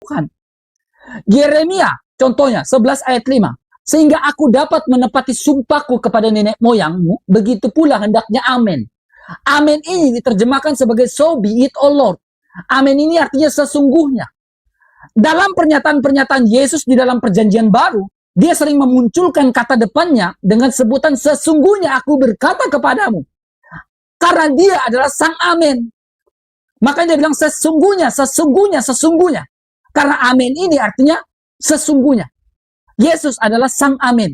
Tuhan. Yeremia contohnya 11 ayat 5. Sehingga aku dapat menepati sumpahku kepada nenek moyangmu, begitu pula hendaknya amin. Amin ini diterjemahkan sebagai so be it, oh Lord. Amin ini artinya sesungguhnya. Dalam pernyataan-pernyataan Yesus di dalam perjanjian baru, dia sering memunculkan kata depannya dengan sebutan sesungguhnya aku berkata kepadamu. Karena dia adalah sang amin. Makanya dia bilang sesungguhnya, sesungguhnya, sesungguhnya. Karena amin ini artinya sesungguhnya. Yesus adalah sang amin.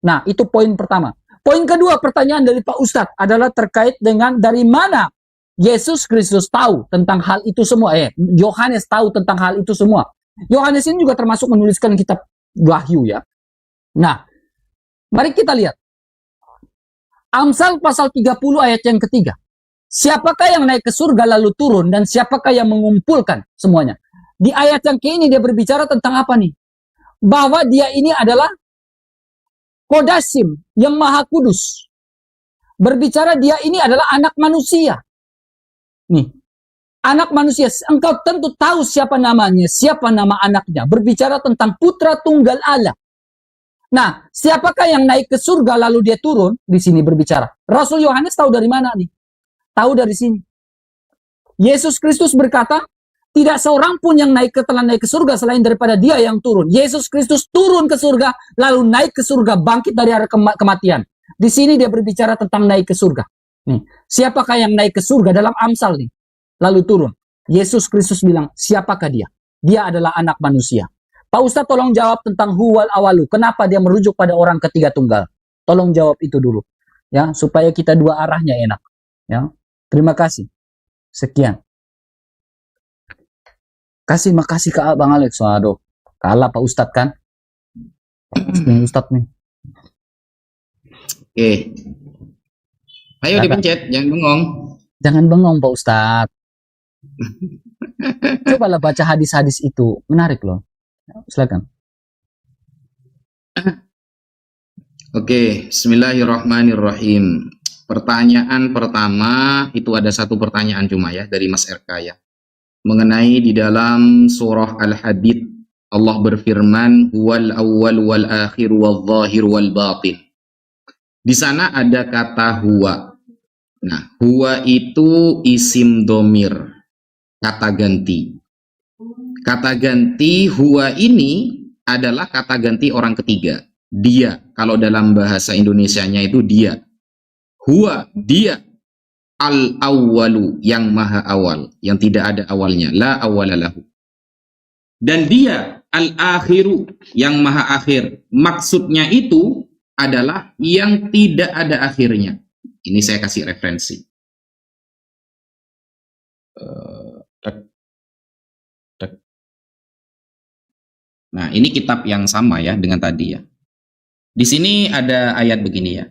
Nah, itu poin pertama. Poin kedua, pertanyaan dari Pak Ustadz adalah terkait dengan dari mana Yesus Kristus tahu tentang hal itu semua. Yohanes tahu tentang hal itu semua. Yohanes ini juga termasuk menuliskan kitab Wahyu ya. Nah, mari kita lihat. Amsal pasal 30 ayat yang ketiga. Siapakah yang naik ke surga lalu turun dan siapakah yang mengumpulkan semuanya? Di ayat yang ini dia berbicara tentang apa nih? Bahwa dia ini adalah Kodasim yang maha kudus. Berbicara dia ini adalah anak manusia. Nih, anak manusia. Engkau tentu tahu siapa namanya, siapa nama anaknya. Berbicara tentang putra tunggal Allah. Nah, siapakah yang naik ke surga lalu dia turun? Di sini berbicara. Rasul Yohanes tahu dari mana nih? Tahu dari sini. Yesus Kristus berkata, tidak seorang pun yang telah naik ke surga selain daripada dia yang turun. Yesus Kristus turun ke surga, lalu naik ke surga, bangkit dari hari kematian. Di sini dia berbicara tentang naik ke surga. Nih, siapakah yang naik ke surga dalam Amsal nih? Lalu turun. Yesus Kristus bilang, siapakah dia? Dia adalah anak manusia. Pak Ustadz tolong jawab tentang huwal awalu. Kenapa dia merujuk pada orang ketiga tunggal? Tolong jawab itu dulu. Ya, supaya kita dua arahnya enak. Ya. Terima kasih. Sekian. Makasih ke Bang Alex. Waduh, kalah Pak Ustadz kan? Ustadz nih. Oke. Ayo dipencet, jangan bengong. Jangan bengong Pak Ustadz. Cobalah baca hadis-hadis itu, menarik loh. Silakan. Oke, bismillahirrahmanirrahim. Pertanyaan pertama, itu ada satu pertanyaan cuma ya, dari Mas RK ya. Mengenai di dalam surah Al-Hadid, Allah berfirman, huwal awwal wal akhir wal zahir wal batin. Di sana ada kata huwa. Nah, huwa itu isim domir, kata ganti. Kata ganti huwa ini adalah kata ganti orang ketiga. Dia, kalau dalam bahasa Indonesianya itu dia. Huwa, dia. Al-awwalu, yang maha awal, yang tidak ada awalnya, la awwalalahu. Dan dia al-akhiru, yang maha akhir. Maksudnya itu adalah yang tidak ada akhirnya. Ini saya kasih referensi. Nah, ini kitab yang sama ya dengan tadi ya. Di sini ada ayat begini ya.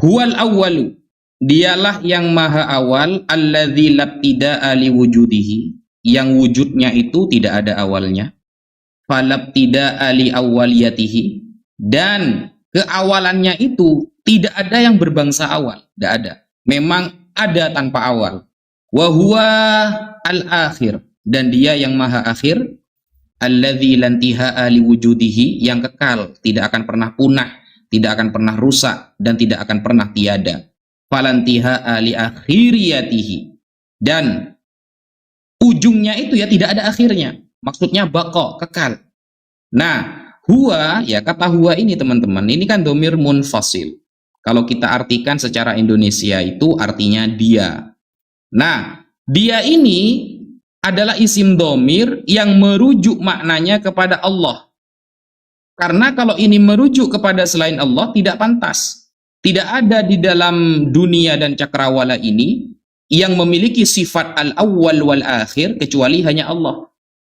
Huwal awwalu, dialah yang maha awal, alladzi labtida'a liwujudihi, yang wujudnya itu tidak ada awalnya. Falabtida'a li awwaliyatihi, dan keawalannya itu tidak ada yang berbangsa awal, tidak ada. Memang ada tanpa awal. Wa huwa al-akhir, dan dia yang maha akhir, alladzi lantiha'a liwujudihi, yang kekal, tidak akan pernah punah, tidak akan pernah rusak, dan tidak akan pernah tiada. Falantiha'a li akhiriyatihi, dan ujungnya itu ya tidak ada akhirnya, maksudnya baqo, kekal. Nah, huwa, ya kata huwa ini teman-teman, ini kan domir munfasil. Kalau kita artikan secara Indonesia itu artinya dia. Nah, dia ini adalah isim domir yang merujuk maknanya kepada Allah. Karena kalau ini merujuk kepada selain Allah tidak pantas. Tidak ada di dalam dunia dan cakrawala ini yang memiliki sifat al-awwal wal-akhir kecuali hanya Allah.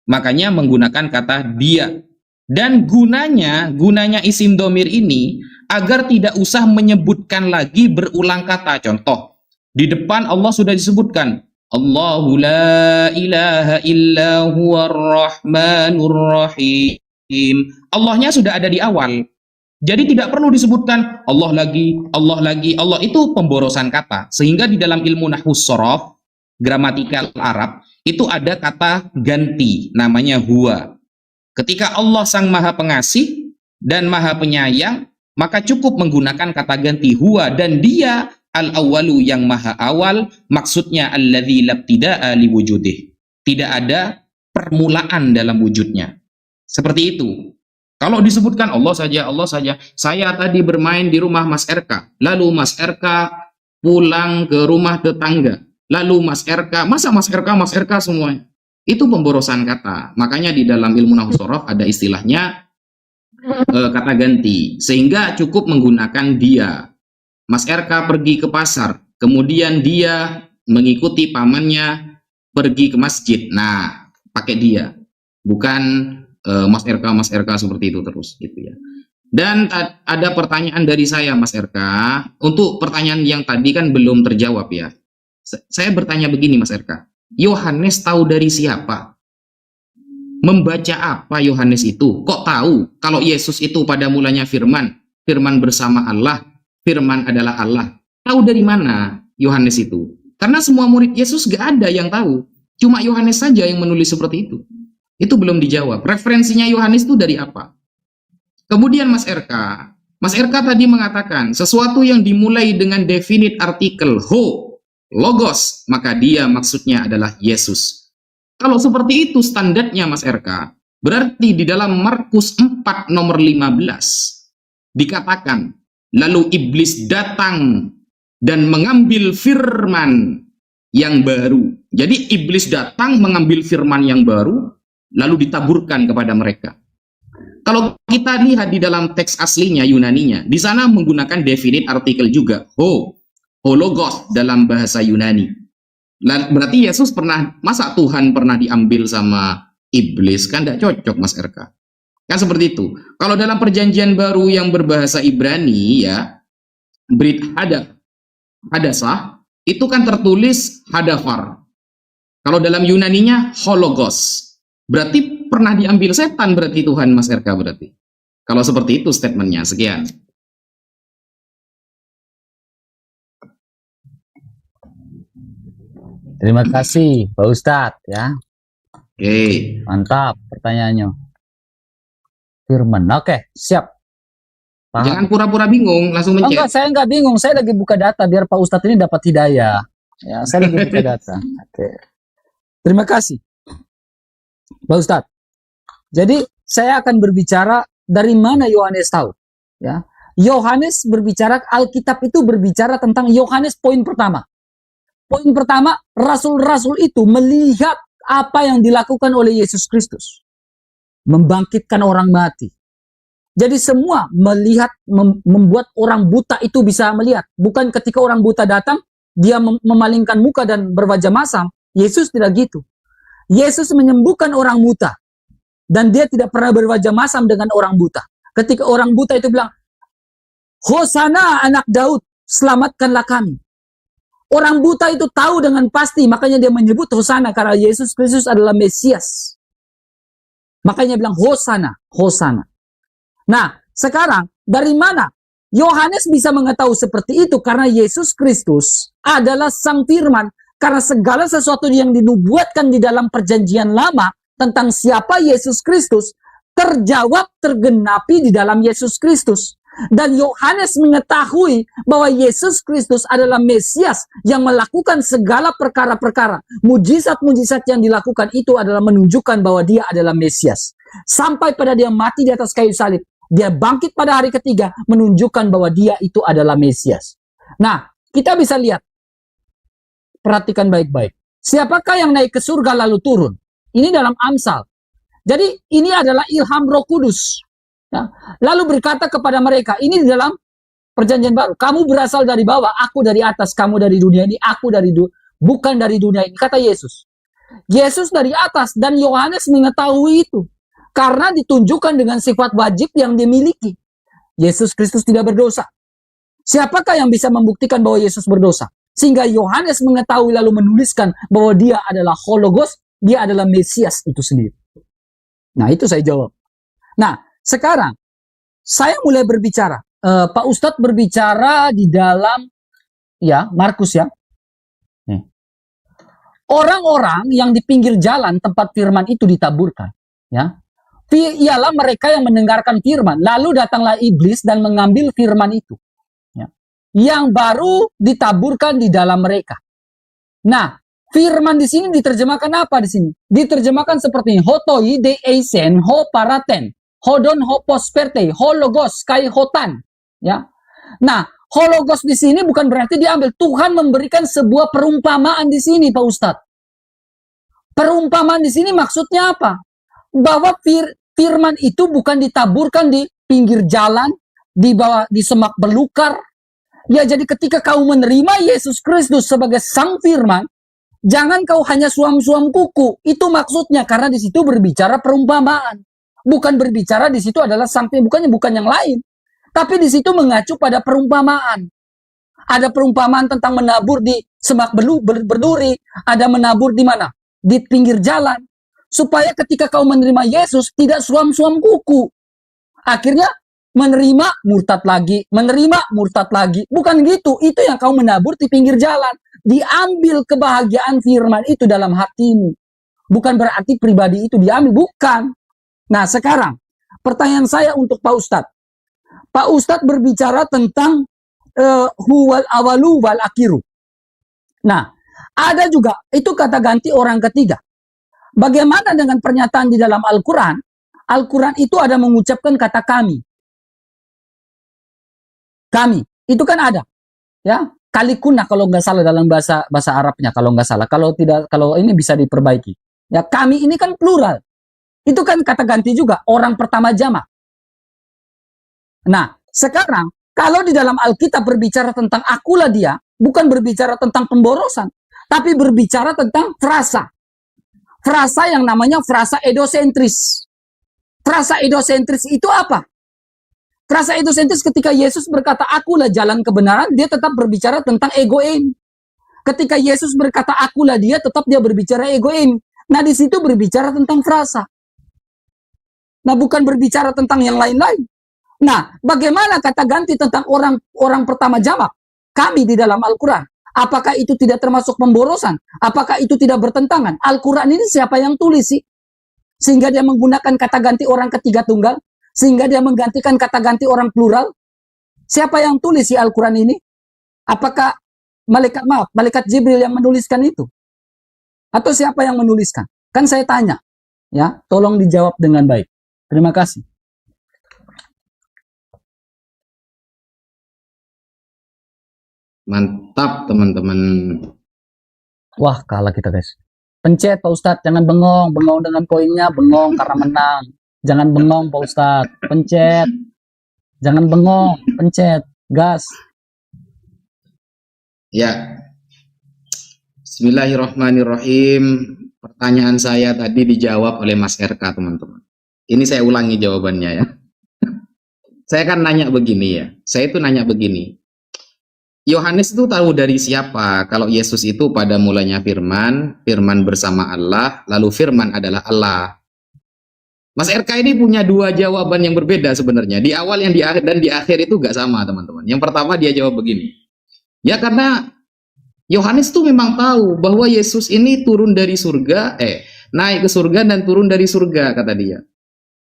Makanya menggunakan kata dia. Dan gunanya isim domir ini agar tidak usah menyebutkan lagi berulang kata. Contoh, di depan Allah sudah disebutkan, Allahu la ilaha illa huwar rahmanur rahim. Allahnya sudah ada di awal. Jadi tidak perlu disebutkan Allah lagi, Allah lagi. Allah itu pemborosan kata. Sehingga di dalam ilmu nahwu shorof, gramatikal Arab, itu ada kata ganti, namanya huwa. Ketika Allah Sang Maha Pengasih dan Maha Penyayang, maka cukup menggunakan kata ganti huwa, dan dia al-awwalu yang maha awal, maksudnya alladzi labtida'a liwujudih. Tidak ada permulaan dalam wujudnya. Seperti itu. Kalau disebutkan Allah saja, saya tadi bermain di rumah Mas RK, lalu Mas RK pulang ke rumah tetangga, lalu Mas RK, masa Mas RK semuanya. Itu pemborosan kata. Makanya di dalam ilmu nahwu shorof ada istilahnya kata ganti, sehingga cukup menggunakan dia. Mas RK pergi ke pasar, kemudian dia mengikuti pamannya pergi ke masjid. Nah, pakai dia, bukan Mas RK seperti itu terus gitu ya. Dan ada pertanyaan dari saya, Mas RK. Untuk pertanyaan yang tadi kan belum terjawab ya. Saya bertanya begini, Mas RK. Yohanes tahu dari siapa? Membaca apa Yohanes itu? Kok tahu kalau Yesus itu pada mulanya firman, firman bersama Allah, firman adalah Allah? Tahu dari mana Yohanes itu? Karena semua murid Yesus gak ada yang tahu. Cuma Yohanes saja yang menulis seperti itu. Itu belum dijawab. Referensinya Yohanes itu dari apa? Kemudian Mas RK tadi mengatakan sesuatu yang dimulai dengan definite artikel ho, logos, maka dia maksudnya adalah Yesus. Kalau seperti itu standarnya Mas RK, berarti di dalam Markus 4 nomor 15 dikatakan, lalu iblis datang dan mengambil firman yang baru. Jadi iblis datang mengambil firman yang baru, lalu ditaburkan kepada mereka. Kalau kita lihat di dalam teks aslinya Yunaninya, di sana menggunakan definite artikel juga, hologos dalam bahasa Yunani. Berarti Yesus masa Tuhan pernah diambil sama iblis? Kan tidak cocok, Mas RK. Kan seperti itu. Kalau dalam perjanjian baru yang berbahasa Ibrani ya, Brit Hadasah, itu kan tertulis hadafar. Kalau dalam Yunaninya hologos. Berarti pernah diambil setan berarti Tuhan, Mas RK berarti. Kalau seperti itu statementnya. Sekian. Terima kasih Pak Ustadz ya. Oke. Mantap pertanyaannya. Firman. Oke, siap. Paham. Jangan pura-pura bingung, langsung mencet. Enggak, saya enggak bingung. Saya lagi buka data biar Pak Ustadz ini dapat hidayah. Ya, saya lagi buka data. Oke. Terima kasih Pak Ustadz. Jadi saya akan berbicara dari mana Yohanes tahu. Ya, Yohanes berbicara, Alkitab itu berbicara tentang Yohanes. Poin pertama. Poin pertama, rasul-rasul itu melihat apa yang dilakukan oleh Yesus Kristus. Membangkitkan orang mati. Jadi semua melihat, membuat orang buta itu bisa melihat. Bukan ketika orang buta datang, dia memalingkan muka dan berwajah masam. Yesus tidak gitu. Yesus menyembuhkan orang buta. Dan dia tidak pernah berwajah masam dengan orang buta. Ketika orang buta itu bilang, Hosana anak Daud, selamatkanlah kami. Orang buta itu tahu dengan pasti, makanya dia menyebut Hosana, karena Yesus Kristus adalah Mesias. Makanya bilang Hosana, Hosana. Nah, sekarang dari mana Yohanes bisa mengetahui seperti itu? Karena Yesus Kristus adalah Sang Firman. Karena segala sesuatu yang dinubuatkan di dalam perjanjian lama tentang siapa Yesus Kristus terjawab, tergenapi di dalam Yesus Kristus. Dan Yohanes mengetahui bahwa Yesus Kristus adalah Mesias yang melakukan segala perkara-perkara. Mujizat-mujizat yang dilakukan itu adalah menunjukkan bahwa dia adalah Mesias. Sampai pada dia mati di atas kayu salib. Dia bangkit pada hari ketiga menunjukkan bahwa dia itu adalah Mesias. Nah, kita bisa lihat. Perhatikan baik-baik. Siapakah yang naik ke surga lalu turun? Ini dalam Amsal. Jadi ini adalah ilham Roh Kudus. Ya. Lalu berkata kepada mereka, ini di dalam perjanjian baru. Kamu berasal dari bawah, aku dari atas. Kamu dari dunia ini, aku dari bukan dari dunia ini. Kata Yesus. Yesus dari atas dan Yohanes mengetahui itu. Karena ditunjukkan dengan sifat wajib yang dimiliki. Yesus Kristus tidak berdosa. Siapakah yang bisa membuktikan bahwa Yesus berdosa? Sehingga Yohanes mengetahui lalu menuliskan bahwa dia adalah hologos, dia adalah Mesias itu sendiri. Nah, itu saya jawab. Nah, sekarang saya mulai berbicara. Pak Ustadz berbicara di dalam ya Markus ya. Orang-orang yang di pinggir jalan tempat firman itu ditaburkan, ya, ialah mereka yang mendengarkan firman. Lalu datanglah iblis dan mengambil firman itu, ya, yang baru ditaburkan di dalam mereka. Nah, firman di sini diterjemahkan apa di sini? Diterjemahkan seperti ini: hotoi de eisen ho paraten, hodon ho posperte, hologos kai hotan, ya. Nah, hologos di sini bukan berarti diambil. Tuhan memberikan sebuah perumpamaan di sini, Pak Ustadz. Perumpamaan di sini maksudnya apa? Bahwa firman itu bukan ditaburkan di pinggir jalan, di bawah, di semak belukar. Ya, jadi ketika kau menerima Yesus Kristus sebagai sang firman, jangan kau hanya suam-suam kuku. Itu maksudnya, karena di situ berbicara perumpamaan. Bukan berbicara di situ adalah sang firman, bukan yang lain. Tapi di situ mengacu pada perumpamaan. Ada perumpamaan tentang menabur di semak berduri, ada menabur di mana? Di pinggir jalan, supaya ketika kau menerima Yesus tidak suam-suam kuku. Akhirnya menerima murtad lagi, menerima murtad lagi. Bukan gitu, itu yang kau menabur di pinggir jalan. Diambil kebahagiaan firman itu dalam hatimu. Bukan berarti pribadi itu diambil, bukan. Nah, sekarang pertanyaan saya untuk Pak Ustadz. Pak Ustadz berbicara tentang huwal awalu wal akhiru. Nah, ada juga, itu kata ganti orang ketiga. Bagaimana dengan pernyataan di dalam Al-Quran? Al-Quran itu ada mengucapkan kata kami. Kami, itu kan ada. Ya, kalikuna kalau nggak salah dalam bahasa Arabnya, kalau nggak salah. Kalau tidak, kalau ini bisa diperbaiki. Ya, kami ini kan plural. Itu kan kata ganti juga, orang pertama jamak. Nah, sekarang, kalau di dalam Alkitab berbicara tentang akulah dia, bukan berbicara tentang pemborosan, tapi berbicara tentang frasa. Frasa yang namanya frasa edosentris. Frasa edosentris itu apa? Frasa edosentris ketika Yesus berkata, akulah jalan kebenaran, dia tetap berbicara tentang egoin. Ketika Yesus berkata, akulah dia, tetap dia berbicara egoin. Nah, di situ berbicara tentang frasa. Nah, bukan berbicara tentang yang lain-lain. Nah, bagaimana kata ganti tentang orang pertama jamak? Kami di dalam Al-Quran. Apakah itu tidak termasuk pemborosan? Apakah itu tidak bertentangan? Al-Quran ini siapa yang tulis sih? Sehingga dia menggunakan kata ganti orang ketiga tunggal? Sehingga dia menggantikan kata ganti orang plural? Siapa yang tulis sih Al-Quran ini? Apakah malaikat Jibril yang menuliskan itu? Atau siapa yang menuliskan? Kan saya tanya. Ya, tolong dijawab dengan baik. Terima kasih. Mantap, teman-teman. Wah, kalah kita, guys. Pencet, Pak Ustadz. Jangan bengong. Bengong dengan koinnya. Bengong karena menang. Jangan bengong, Pak Ustadz. Pencet. Jangan bengong. Pencet. Gas. Ya. Bismillahirrahmanirrahim. Pertanyaan saya tadi dijawab oleh Mas RK, teman-teman. Ini saya ulangi jawabannya ya. Saya kan nanya begini ya. Saya itu nanya begini. Yohanes itu tahu dari siapa kalau Yesus itu pada mulanya firman, firman bersama Allah, lalu firman adalah Allah. Mas RK ini punya dua jawaban yang berbeda sebenarnya. Di awal yang di akhir dan di akhir itu gak sama, teman-teman. Yang pertama dia jawab begini. Ya karena Yohanes tuh memang tahu bahwa Yesus ini turun dari surga, naik ke surga dan turun dari surga, kata dia.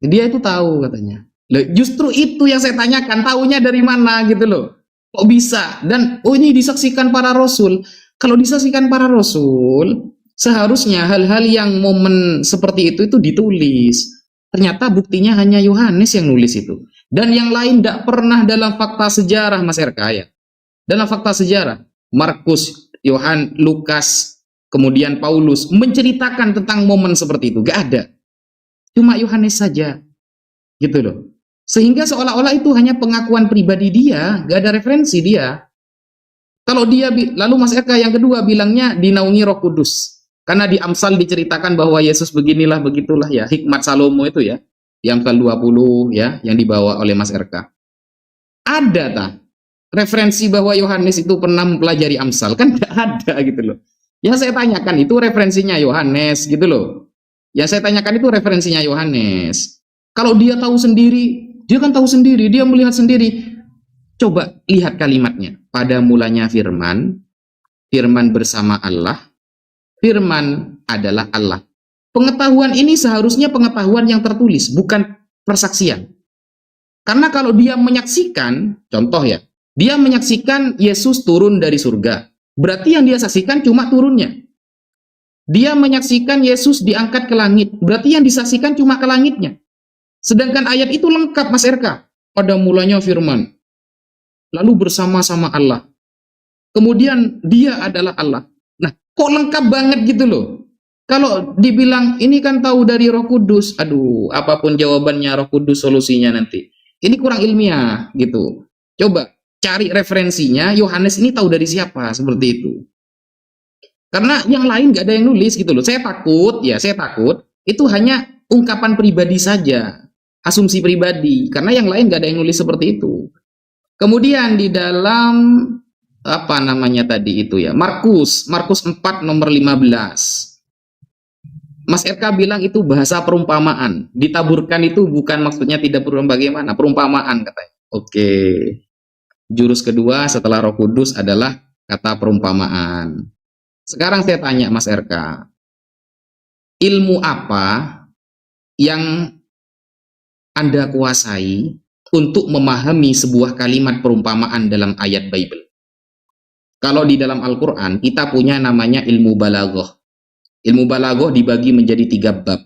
Dia itu tahu katanya. Loh, justru itu yang saya tanyakan, tahunya dari mana gitu loh. Kok bisa? Dan ini disaksikan para rasul. Kalau disaksikan para rasul, seharusnya hal-hal yang momen seperti itu ditulis. Ternyata buktinya hanya Yohanes yang nulis itu. Dan yang lain tidak pernah dalam fakta sejarah, Mas RK ya. Dalam fakta sejarah, Markus, Yohanes, Lukas, kemudian Paulus menceritakan tentang momen seperti itu. Gak ada. Cuma Yohanes saja. Gitu loh. Sehingga seolah-olah itu hanya pengakuan pribadi dia, gak ada referensi dia. Kalau dia, lalu Mas Eka yang kedua bilangnya dinaungi Roh Kudus. Karena di Amsal diceritakan bahwa Yesus beginilah, begitulah ya, hikmat Salomo itu ya, di Amsal 20 ya, yang dibawa oleh Mas Eka. Ada tak referensi bahwa Yohanes itu pernah mempelajari Amsal? Kan gak ada gitu loh. Yang saya tanyakan itu referensinya Yohanes gitu loh. Yang saya tanyakan itu referensinya Yohanes. Kalau dia tahu sendiri, dia kan tahu sendiri, dia melihat sendiri. Coba lihat kalimatnya. Pada mulanya firman, firman bersama Allah, Firman adalah Allah. Pengetahuan ini seharusnya pengetahuan yang tertulis, bukan persaksian. Karena kalau dia menyaksikan, contoh ya, dia menyaksikan Yesus turun dari surga. Berarti yang dia saksikan cuma turunnya. Dia menyaksikan Yesus diangkat ke langit. Berarti yang disaksikan cuma ke langitnya. Sedangkan ayat itu lengkap, Mas RK. Pada mulanya firman. Lalu bersama-sama Allah. Kemudian dia adalah Allah. Nah, kok lengkap banget gitu loh. Kalau dibilang ini kan tahu dari Roh Kudus. Aduh, apapun jawabannya Roh Kudus solusinya nanti. Ini kurang ilmiah gitu. Coba cari referensinya, Yohanes ini tahu dari siapa, seperti itu. Karena yang lain nggak ada yang nulis gitu loh. Saya takut itu hanya ungkapan pribadi saja, asumsi pribadi. Karena yang lain nggak ada yang nulis seperti itu. Kemudian di dalam apa namanya tadi itu ya, Markus 4 nomor 15. Mas RK bilang itu bahasa perumpamaan. Ditaburkan itu bukan maksudnya tidak berulang bagaimana, perumpamaan katanya. Oke. Jurus kedua setelah Roh Kudus adalah kata perumpamaan. Sekarang saya tanya Mas RK, ilmu apa yang Anda kuasai untuk memahami sebuah kalimat perumpamaan dalam ayat Bible? Kalau di dalam Al-Quran, kita punya namanya ilmu balaghah. Ilmu balaghah dibagi menjadi 3 bab.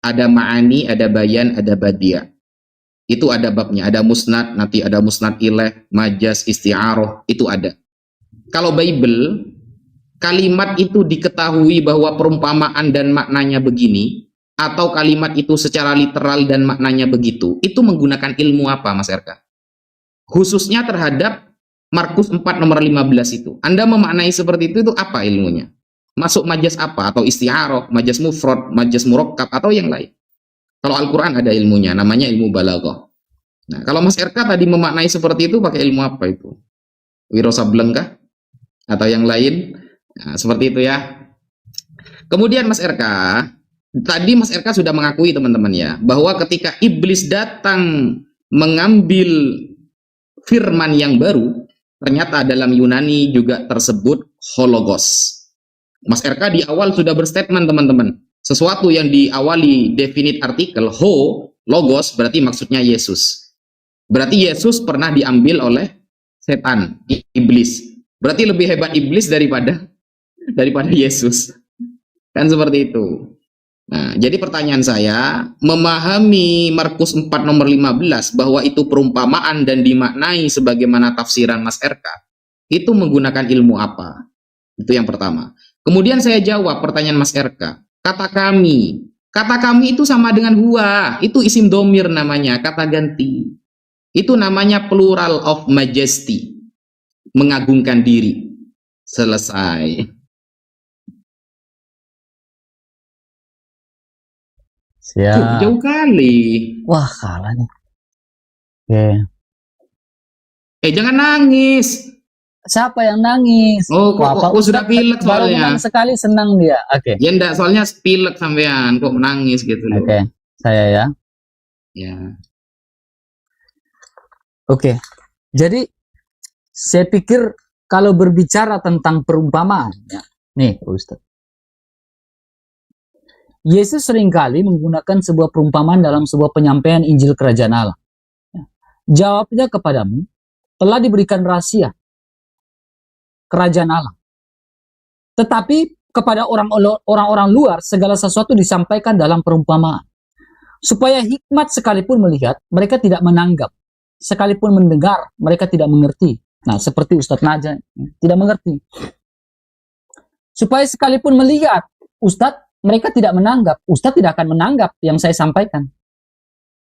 Ada ma'ani, ada bayan, ada badiah. Itu ada babnya. Ada musnad, nanti ada musnad ilaih, majaz, isti'aroh. Itu ada. Kalau Bible, kalimat itu diketahui bahwa perumpamaan dan maknanya begini, atau kalimat itu secara literal dan maknanya begitu, itu menggunakan ilmu apa, Mas RK? Khususnya terhadap Markus 4 nomor 15 itu. Anda memaknai seperti itu apa ilmunya? Masuk majaz apa? Atau isti'aroh, majaz mufrad, majaz murakkab, atau yang lain? Kalau Al-Quran ada ilmunya, namanya ilmu balaghah. Nah, kalau Mas RK tadi memaknai seperti itu, pakai ilmu apa itu? Wiro Sableng kah? Atau yang lain? Nah, seperti itu ya. Kemudian Mas RK, tadi Mas RK sudah mengakui teman-teman ya, bahwa ketika iblis datang mengambil firman yang baru, ternyata dalam Yunani juga tersebut hologos. Mas RK di awal sudah berstatement teman-teman, sesuatu yang diawali definite artikel logos berarti maksudnya Yesus. Berarti Yesus pernah diambil oleh setan, iblis. Berarti lebih hebat iblis daripada Yesus. Kan seperti itu. Nah, jadi pertanyaan saya, memahami Markus 4 nomor 15 bahwa itu perumpamaan dan dimaknai sebagaimana tafsiran Mas RK, itu menggunakan ilmu apa? Itu yang pertama. Kemudian saya jawab pertanyaan Mas RK. Kata kami itu sama dengan huwa. Itu isim domir namanya, kata ganti. Itu namanya plural of majesty. Mengagungkan diri. Selesai. Siap. Jauh kali. Wah, kalah nih. Oke. Jangan nangis. Siapa yang nangis? Oh, kok sudah pilek baru soalnya. menang sekali senang dia. Oke. Ya enggak, soalnya pilek sampean kok menangis gitu loh. Oke, saya ya. Ya. Oke. Jadi saya pikir kalau berbicara tentang perumpamaan ya. Nih, Ustaz. Yesus seringkali menggunakan sebuah perumpamaan dalam sebuah penyampaian Injil Kerajaan Allah. Jawabnya kepadamu, telah diberikan rahasia Kerajaan Allah. Tetapi kepada orang-orang luar, segala sesuatu disampaikan dalam perumpamaan. Supaya hikmat sekalipun melihat, mereka tidak menanggap. Sekalipun mendengar, mereka tidak mengerti. Nah, seperti Ustadz Naja, tidak mengerti. Supaya sekalipun melihat, Ustadz, mereka tidak menanggap. Ustadz tidak akan menanggap yang saya sampaikan.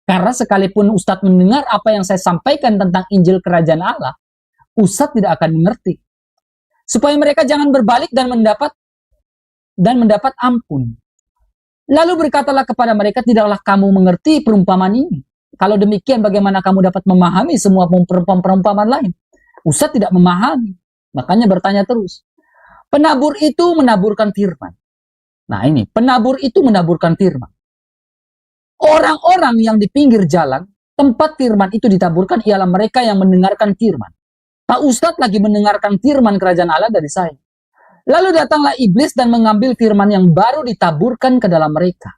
Karena sekalipun Ustadz mendengar apa yang saya sampaikan tentang Injil Kerajaan Allah, Ustadz tidak akan mengerti. Supaya mereka jangan berbalik dan mendapat ampun. Lalu berkatalah kepada mereka, tidaklah kamu mengerti perumpamaan ini. Kalau demikian, bagaimana kamu dapat memahami semua perumpamaan lain? Ustadz tidak memahami. Makanya bertanya terus. Penabur itu menaburkan firman. Nah ini, penabur itu menaburkan firman. Orang-orang yang di pinggir jalan, tempat firman itu ditaburkan ialah mereka yang mendengarkan firman. Pak Ustadz lagi mendengarkan firman Kerajaan Allah dari saya. Lalu datanglah iblis dan mengambil firman yang baru ditaburkan ke dalam mereka.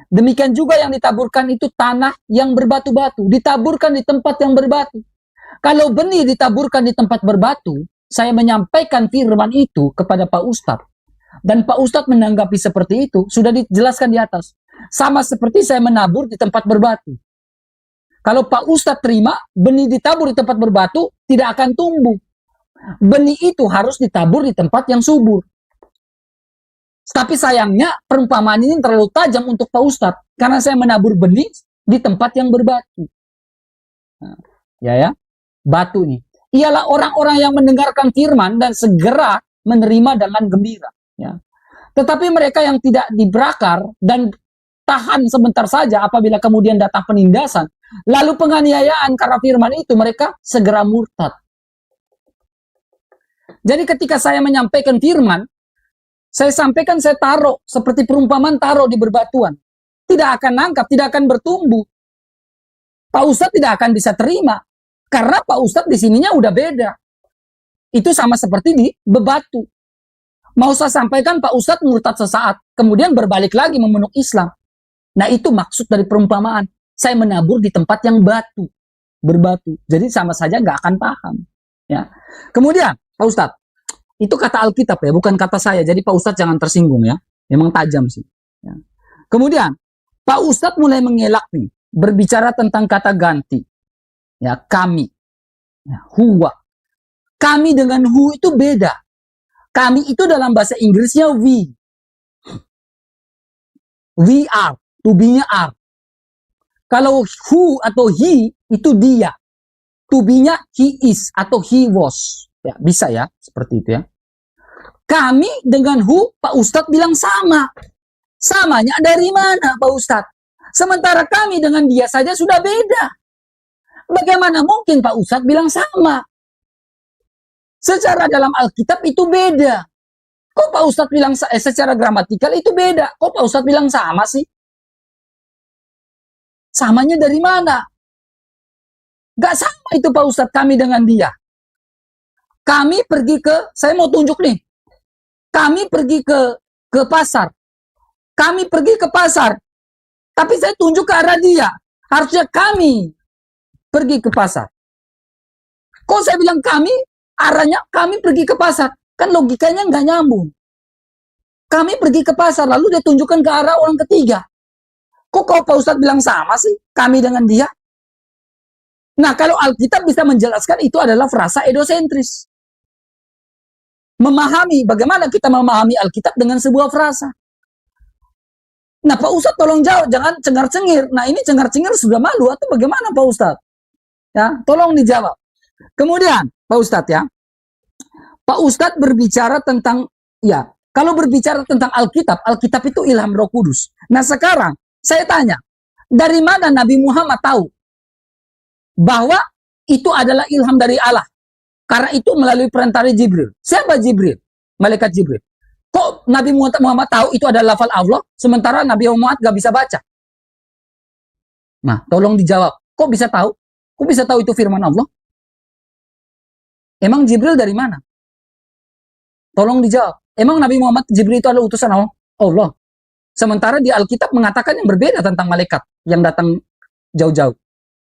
Demikian juga yang ditaburkan itu tanah yang berbatu-batu, ditaburkan di tempat yang berbatu. Kalau benih ditaburkan di tempat berbatu, saya menyampaikan firman itu kepada Pak Ustadz. Dan Pak Ustadz menanggapi seperti itu, sudah dijelaskan di atas. Sama seperti saya menabur di tempat berbatu. Kalau Pak Ustadz terima, benih ditabur di tempat berbatu, tidak akan tumbuh. Benih itu harus ditabur di tempat yang subur. Tapi sayangnya, perumpamaan ini terlalu tajam untuk Pak Ustadz. Karena saya menabur benih di tempat yang berbatu. Nah, ya. Batu nih. Ialah orang-orang yang mendengarkan firman dan segera menerima dengan gembira. Ya. Tetapi mereka yang tidak dibrakar dan tahan sebentar saja apabila kemudian datang penindasan, lalu penganiayaan karena firman itu, mereka segera murtad. Jadi ketika saya menyampaikan firman, saya sampaikan, saya taruh seperti perumpamaan taruh di berbatuan. Tidak akan nangkap, tidak akan bertumbuh. Pak Ustadz tidak akan bisa terima. Karena Pak Ustadz di sininya udah beda. Itu sama seperti di bebatu. Mau saya sampaikan Pak Ustadz murtad sesaat, kemudian berbalik lagi memeluk Islam. Nah itu maksud dari perumpamaan. Saya menabur di tempat yang berbatu. Jadi sama saja nggak akan paham. Ya. Kemudian Pak Ustadz, itu kata Alkitab ya, bukan kata saya. Jadi Pak Ustadz jangan tersinggung ya. Memang tajam sih. Ya. Kemudian Pak Ustadz mulai mengelak nih, berbicara tentang kata ganti. Ya, kami. Ya, huwa. Kami dengan who itu beda. Kami itu dalam bahasa Inggrisnya we. We are. To be-nya are. Kalau who atau he itu dia. To be-nya he is atau he was. Ya, bisa ya, seperti itu ya. Kami dengan who, Pak Ustadz bilang sama. Samanya dari mana, Pak Ustadz? Sementara kami dengan dia saja sudah beda. Bagaimana mungkin Pak Ustadz bilang sama? Secara dalam Alkitab itu beda. Kok Pak Ustadz bilang secara gramatikal itu beda? Kok Pak Ustadz bilang sama sih? Samanya dari mana? Gak sama itu Pak Ustadz kami dengan dia. Kami pergi ke, saya mau tunjuk nih. Kami pergi ke pasar. Kami pergi ke pasar. Tapi saya tunjuk ke arah dia. Harusnya kami pergi ke pasar. Kok saya bilang kami, arahnya kami pergi ke pasar. Kan logikanya nggak nyambung. Kami pergi ke pasar, lalu dia tunjukkan ke arah orang ketiga. Kok kalau Pak Ustadz bilang sama sih, kami dengan dia? Nah, kalau Alkitab bisa menjelaskan itu adalah frasa edosentris. Memahami, bagaimana kita memahami Alkitab dengan sebuah frasa. Nah, Pak Ustadz tolong jawab, jangan cengar-cengir. Nah, ini cengar-cengir sudah malu atau bagaimana Pak Ustadz? Ya, tolong dijawab. Kemudian, Pak Ustadz ya. Pak Ustadz berbicara tentang, ya, kalau berbicara tentang Alkitab, Alkitab itu ilham Roh Kudus. Nah, sekarang saya tanya, dari mana Nabi Muhammad tahu bahwa itu adalah ilham dari Allah? Karena itu melalui perantara Jibril. Siapa Jibril? Malaikat Jibril. Kok Nabi Muhammad tahu itu adalah lafal Allah, sementara Nabi Muhammad gak bisa baca? Nah, tolong dijawab. Kok bisa tahu? Kok bisa tahu itu firman Allah? Emang Jibril dari mana? Tolong dijawab. Emang Nabi Muhammad Jibril itu adalah utusan Allah? Sementara di Alkitab mengatakan yang berbeda tentang malaikat yang datang jauh-jauh.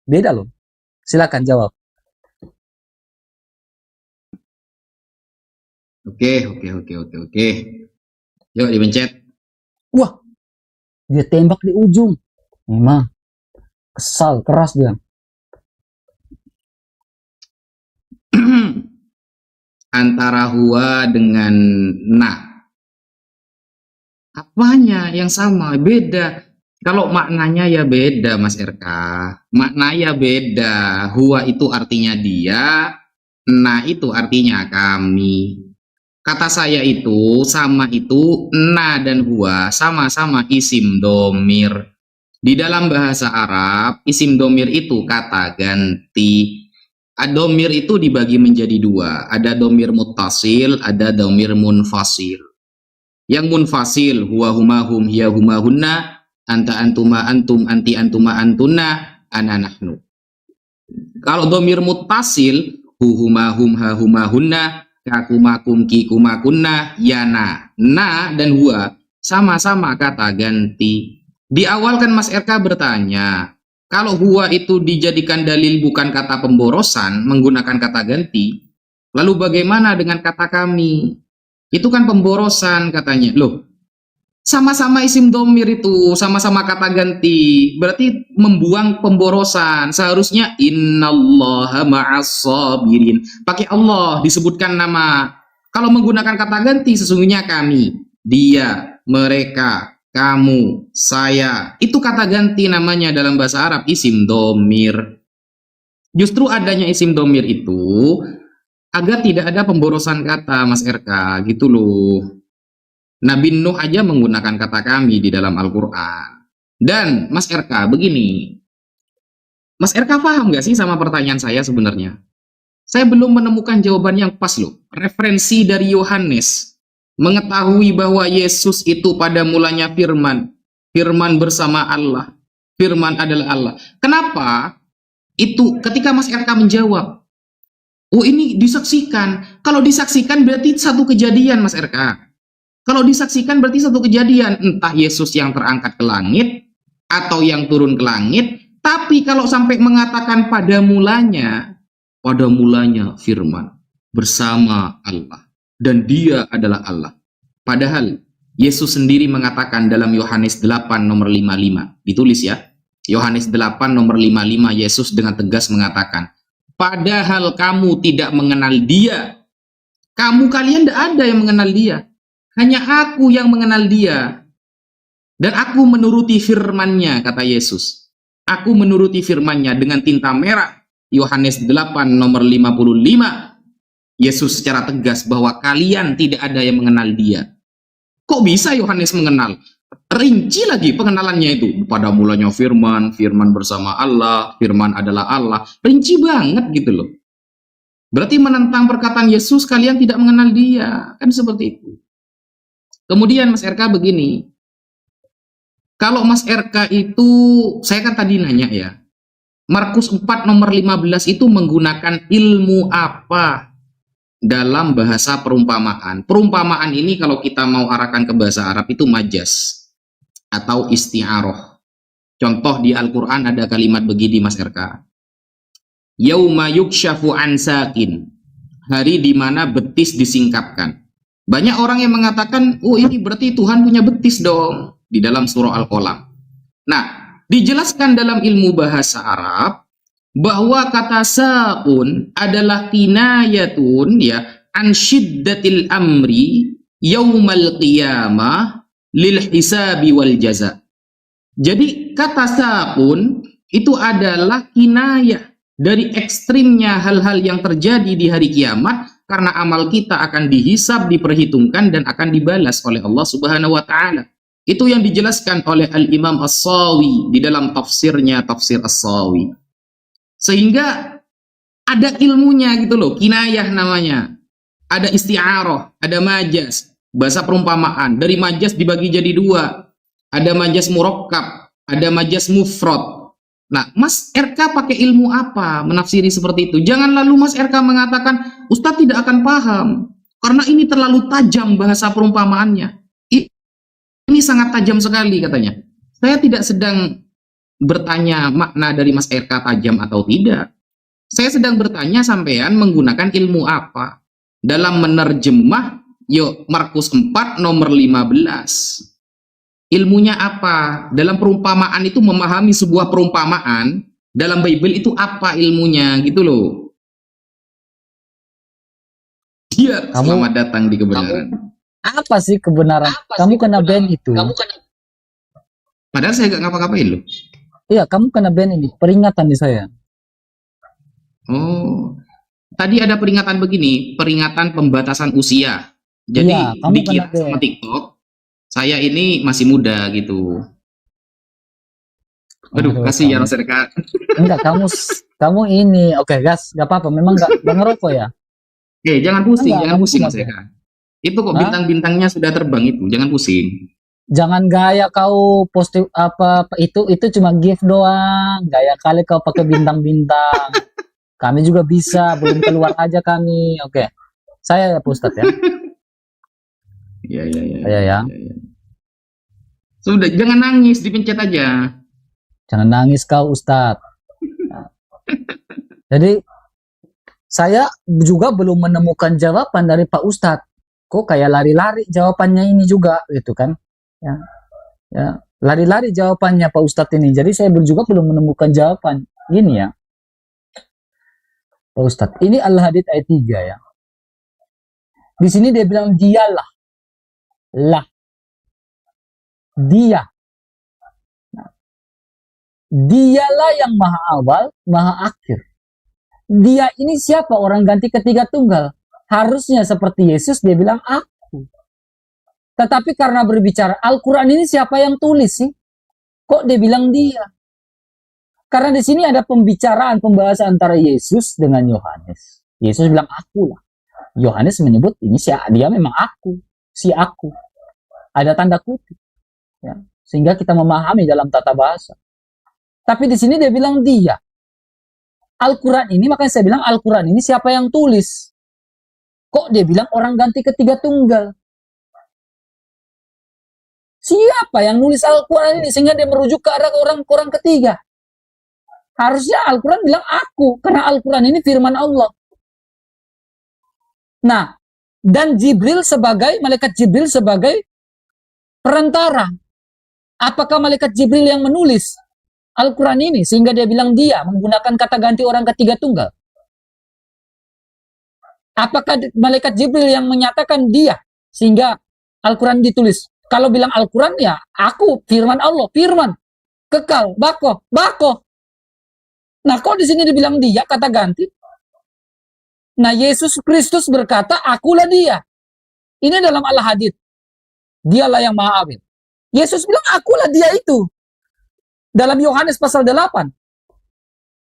Beda loh. Silakan jawab. Oke. Yuk dipencet. Wah, dia tembak di ujung. Memang kesal, keras dia. Antara huwa dengan na. Apanya yang sama? Beda. Kalau maknanya ya beda, Mas RK. Maknanya beda. Huwa itu artinya dia, na itu artinya kami. Kata saya itu, sama itu, na dan huwa, sama-sama isim domir. Di dalam bahasa Arab, isim domir itu kata ganti. Domir itu dibagi menjadi dua. Ada domir muttasil, ada domir munfasil. Yang munfasil, huwa huma hum, hiya huma hunna, anta antuma antum, anti antuma antuna, ana nahnu. Kalau domir muttasil, hu huma hum, ha huma hunna, kakumakum kikumakunna, yana. Na dan huwa sama-sama kata ganti. Di awal kan Mas RK bertanya, kalau huwa itu dijadikan dalil bukan kata pemborosan, menggunakan kata ganti, lalu bagaimana dengan kata kami? Itu kan pemborosan katanya. Loh, sama-sama isim domir itu, sama-sama kata ganti. Berarti membuang pemborosan. Seharusnya innallaha ma'as sabirin. Pakai Allah, disebutkan nama. Kalau menggunakan kata ganti, sesungguhnya kami, dia, mereka, kamu, saya. Itu kata ganti namanya dalam bahasa Arab, isim domir. Justru adanya isim domir itu agar tidak ada pemborosan kata, Mas RK, gitu loh. Nabi Nuh aja menggunakan kata kami di dalam Al-Quran. Dan Mas RK, begini. Mas RK paham nggak sih sama pertanyaan saya sebenarnya? Saya belum menemukan jawaban yang pas loh. Referensi dari Yohanes mengetahui bahwa Yesus itu pada mulanya firman. Firman bersama Allah. Firman adalah Allah. Kenapa? Itu ketika Mas RK menjawab, oh ini disaksikan. Kalau disaksikan berarti satu kejadian, Mas RK. Kalau disaksikan berarti satu kejadian. Entah Yesus yang terangkat ke langit atau yang turun ke langit. Tapi kalau sampai mengatakan pada mulanya firman bersama Allah. Dan dia adalah Allah. Padahal Yesus sendiri mengatakan dalam Yohanes 8 nomor 55. Ditulis ya. Yohanes 8 nomor 55, Yesus dengan tegas mengatakan, padahal kamu tidak mengenal dia. Kalian tidak ada yang mengenal dia. Hanya aku yang mengenal dia. Dan aku menuruti firman-Nya, kata Yesus. Aku menuruti firman-Nya dengan tinta merah. Yohanes 8 nomor 55. Yesus secara tegas bahwa kalian tidak ada yang mengenal dia. Kok bisa Yohanes mengenal? Rinci lagi pengenalannya itu. Pada mulanya firman, firman bersama Allah, firman adalah Allah. Rinci banget gitu loh. Berarti menentang perkataan Yesus, kalian tidak mengenal dia. Kan seperti itu. Kemudian Mas RK begini. Kalau Mas RK itu, saya kan tadi nanya ya. Markus 4 nomor 15 itu menggunakan ilmu apa dalam bahasa perumpamaan? Perumpamaan ini kalau kita mau arahkan ke bahasa Arab itu majas atau isti'aroh. Contoh di Al-Quran ada kalimat begini Mas RK. Yauma yukshafu an sakin. Hari di mana betis disingkapkan. Banyak orang yang mengatakan, oh ini berarti Tuhan punya betis dong. Di dalam surah Al-Qalam. Nah, dijelaskan dalam ilmu bahasa Arab bahwa kata sa'un adalah kinayatun ya an syiddatil amri yaumal qiyamah lil hisabi wal jaza. Jadi kata sa'un itu adalah kinayah dari ekstrimnya hal-hal yang terjadi di hari kiamat karena amal kita akan dihisab, diperhitungkan dan akan dibalas oleh Allah Subhanahu wa taala. Itu yang dijelaskan oleh Al-Imam As-Sawi di dalam tafsirnya, Tafsir As-Sawi. Sehingga ada ilmunya gitu loh, kinayah namanya. Ada isti'aroh, ada majas, bahasa perumpamaan. Dari majas dibagi jadi dua. Ada majas murakkab, ada majas mufrad. Nah, Mas RK pakai ilmu apa menafsiri seperti itu? Jangan lalu Mas RK mengatakan, Ustadz tidak akan paham. Karena ini terlalu tajam bahasa perumpamaannya. Ini sangat tajam sekali katanya. Saya tidak sedang bertanya makna dari Mas RK tajam atau tidak. Saya sedang bertanya sampean menggunakan ilmu apa dalam menerjemah Markus 4 nomor 15. Ilmunya apa? Dalam perumpamaan itu memahami sebuah perumpamaan dalam Bible itu apa ilmunya gitu loh. Iya, selamat datang di kebenaran. Apa sih kebenaran? Kamu kena ban itu. Padahal saya gak ngapa-ngapain loh. Iya, kamu kena ban ini. Peringatan di saya. Oh, tadi ada peringatan begini, peringatan pembatasan usia. Jadi Iya, kamu dikira kena ban. sama TikTok, saya ini masih muda gitu. Aduh, Aduh, kasih ya kamu. Mas RK. Enggak, kamu ini. Oke, gas. Gak apa-apa. Memang gak ngerokok ya? Jangan pusing, Enggak, jangan kamu pusing Mas enggak. RK. Itu kok Hah? bintang-bintangnya sudah terbang itu, jangan pusing. Jangan gaya kau posting apa itu cuma gift doang. Gaya kali kau pakai bintang-bintang. Kami juga bisa, belum keluar aja kami. Oke. Saya ya Pak Ustadz ya. Ya, ya, ya, Saya ya. ya. Sudah, jangan nangis, dipencet aja. Jangan nangis kau Ustadz. Jadi saya juga belum menemukan jawaban dari Pak Ustadz. Kok kayak lari-lari jawabannya ini juga gitu kan? Ya, ya lari-lari jawabannya Pak Ustadz ini. Jadi saya juga belum menemukan jawaban. Gini ya, Pak Ustadz. Ini Al-Hadid ayat 3 ya. Di sini dia bilang dialah, lah, dia. Dialah yang maha awal, maha akhir. Dia ini siapa? Orang ganti ketiga tunggal. Harusnya seperti Yesus dia bilang aku. Tetapi karena berbicara Al-Quran ini siapa yang tulis sih? Kok dia bilang dia? Karena di sini ada pembahasan antara Yesus dengan Yohanes. Yesus bilang aku lah. Yohanes menyebut ini dia memang aku, si aku. Ada tanda kutip. Ya. Sehingga kita memahami dalam tata bahasa. Tapi di sini dia bilang dia. Al-Quran ini, makanya saya bilang Al-Quran ini siapa yang tulis? Kok dia bilang orang ganti ketiga tunggal? Siapa yang nulis Al-Quran ini sehingga dia merujuk ke arah orang ketiga? Harusnya Al-Quran bilang aku, karena Al-Quran ini firman Allah. Nah, dan malaikat Jibril sebagai perantara. Apakah malaikat Jibril yang menulis Al-Quran ini sehingga dia bilang dia menggunakan kata ganti orang ketiga tunggal? Apakah malaikat Jibril yang menyatakan dia sehingga Al-Quran ditulis? Kalau bilang Al-Quran ya aku, firman Allah, firman kekal, bako. Nah, kok di sini dibilang dia kata ganti? Nah, Yesus Kristus berkata, akulah dia. Ini dalam Al-Hadid. Dialah yang maha adil. Yesus bilang, akulah dia itu. Dalam Yohanes pasal 8.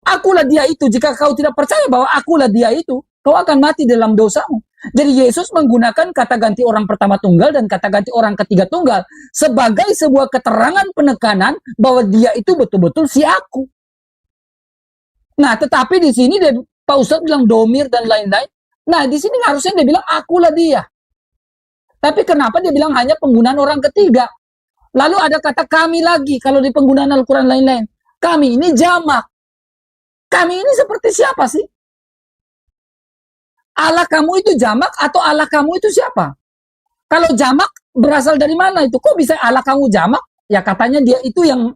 Akulah dia itu. Jika kau tidak percaya bahwa akulah dia itu, kau akan mati dalam dosamu. Jadi Yesus menggunakan kata ganti orang pertama tunggal dan kata ganti orang ketiga tunggal sebagai sebuah keterangan penekanan bahwa dia itu betul-betul si aku. Nah, tetapi di sini Pak Ustadz bilang domir dan lain-lain. Nah, di sini harusnya dia bilang akulah dia. Tapi kenapa dia bilang hanya penggunaan orang ketiga? Lalu ada kata kami lagi kalau di penggunaan Al-Quran lain-lain. Kami ini jamak. Kami ini seperti siapa sih? Allah kamu itu jamak atau Allah kamu itu siapa? Kalau jamak berasal dari mana itu? Kok bisa Allah kamu jamak? Ya katanya dia itu yang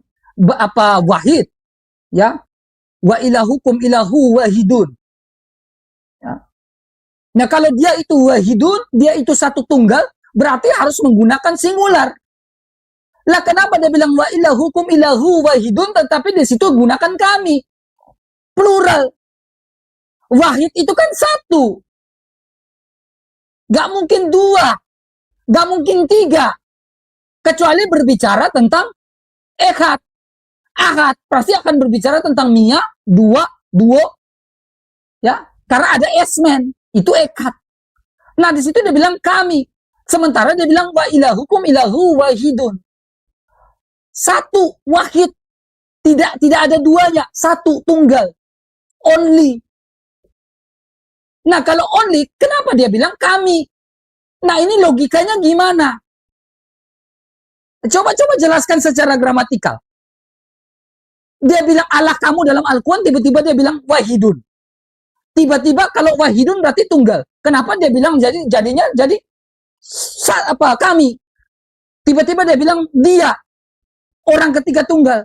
wahid. Ya. Wa ilahukum ilahu wahidun. Ya. Nah, kalau dia itu wahidun, dia itu satu tunggal, berarti harus menggunakan singular. Lah kenapa dia bilang wa ilahukum ilahu wahidun tetapi di situ gunakan kami? Plural. Wahid itu kan satu. Gak mungkin dua. Gak mungkin tiga. Kecuali berbicara tentang ehad. Ahad pasti akan berbicara tentang mia, dua, duo. Ya, karena ada esmen. Itu ehad. Nah, di situ dia bilang kami. Sementara dia bilang wa ilahukum ilahu wahidun. Satu wahid. Tidak ada duanya. Satu tunggal. Only. Nah, kalau only, kenapa dia bilang kami? Nah, ini logikanya gimana? Coba jelaskan secara gramatikal. Dia bilang Allah kamu dalam Al-Quran, tiba-tiba dia bilang wahidun. Tiba-tiba kalau wahidun berarti tunggal. Kenapa dia bilang jadinya kami? Tiba-tiba dia bilang dia. Orang ketiga tunggal.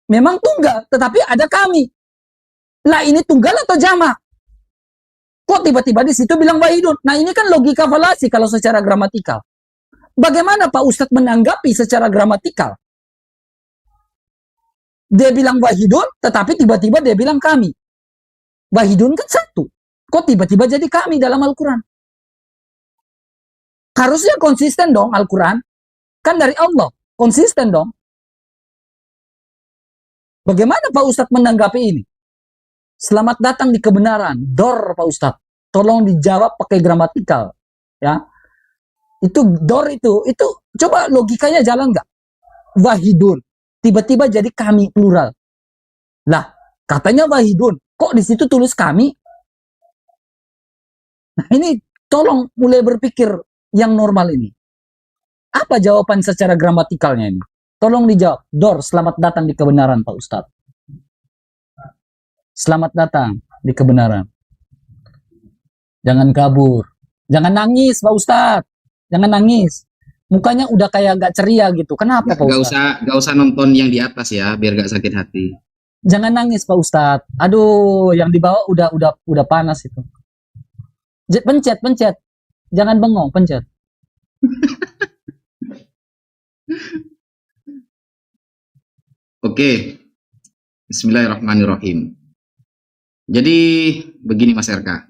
Memang tunggal, tetapi ada kami. Lah ini tunggal atau jamak? Kok tiba-tiba di situ bilang wahidun? Nah, ini kan logika falasi kalau secara gramatikal. Bagaimana Pak Ustadz menanggapi secara gramatikal? Dia bilang wahidun, tetapi tiba-tiba dia bilang kami. Wahidun kan satu. Kok tiba-tiba jadi kami dalam Al-Quran? Harusnya konsisten dong Al-Quran. Kan dari Allah. Konsisten dong. Bagaimana Pak Ustadz menanggapi ini? Selamat datang di kebenaran. Dor Pak Ustadz. Tolong dijawab pakai gramatikal. Ya. Itu dor itu coba logikanya jalan nggak? Wahidun. Tiba-tiba jadi kami plural. Lah, katanya wahidun. Kok di situ tulis kami? Nah, ini tolong mulai berpikir yang normal ini. Apa jawaban secara gramatikalnya ini? Tolong dijawab. Dor, selamat datang di kebenaran, Pak Ustadz. Selamat datang di kebenaran. Jangan kabur. Jangan nangis, Pak Ustadz. Jangan nangis. Mukanya udah kayak gak ceria gitu. Kenapa, Pak Ustadz? Gak usah nonton yang di atas ya, biar gak sakit hati. Jangan nangis, Pak Ustadz. Aduh, yang di bawah udah panas itu. Pencet. Jangan bengong, pencet. Oke. Bismillahirrahmanirrahim. Jadi begini Mas RK.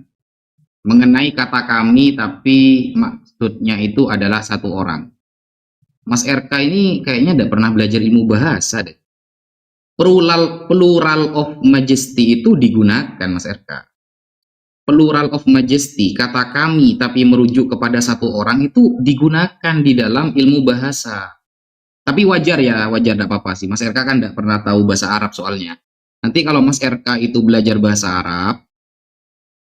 Mengenai kata kami tapi maksudnya itu adalah satu orang. Mas RK ini kayaknya tidak pernah belajar ilmu bahasa deh. Plural of majesty itu digunakan Mas RK. Plural of majesty, kata kami tapi merujuk kepada satu orang itu digunakan di dalam ilmu bahasa. Tapi wajar ya, wajar tidak apa-apa sih. Mas RK kan tidak pernah tahu bahasa Arab soalnya. Nanti kalau Mas RK itu belajar bahasa Arab,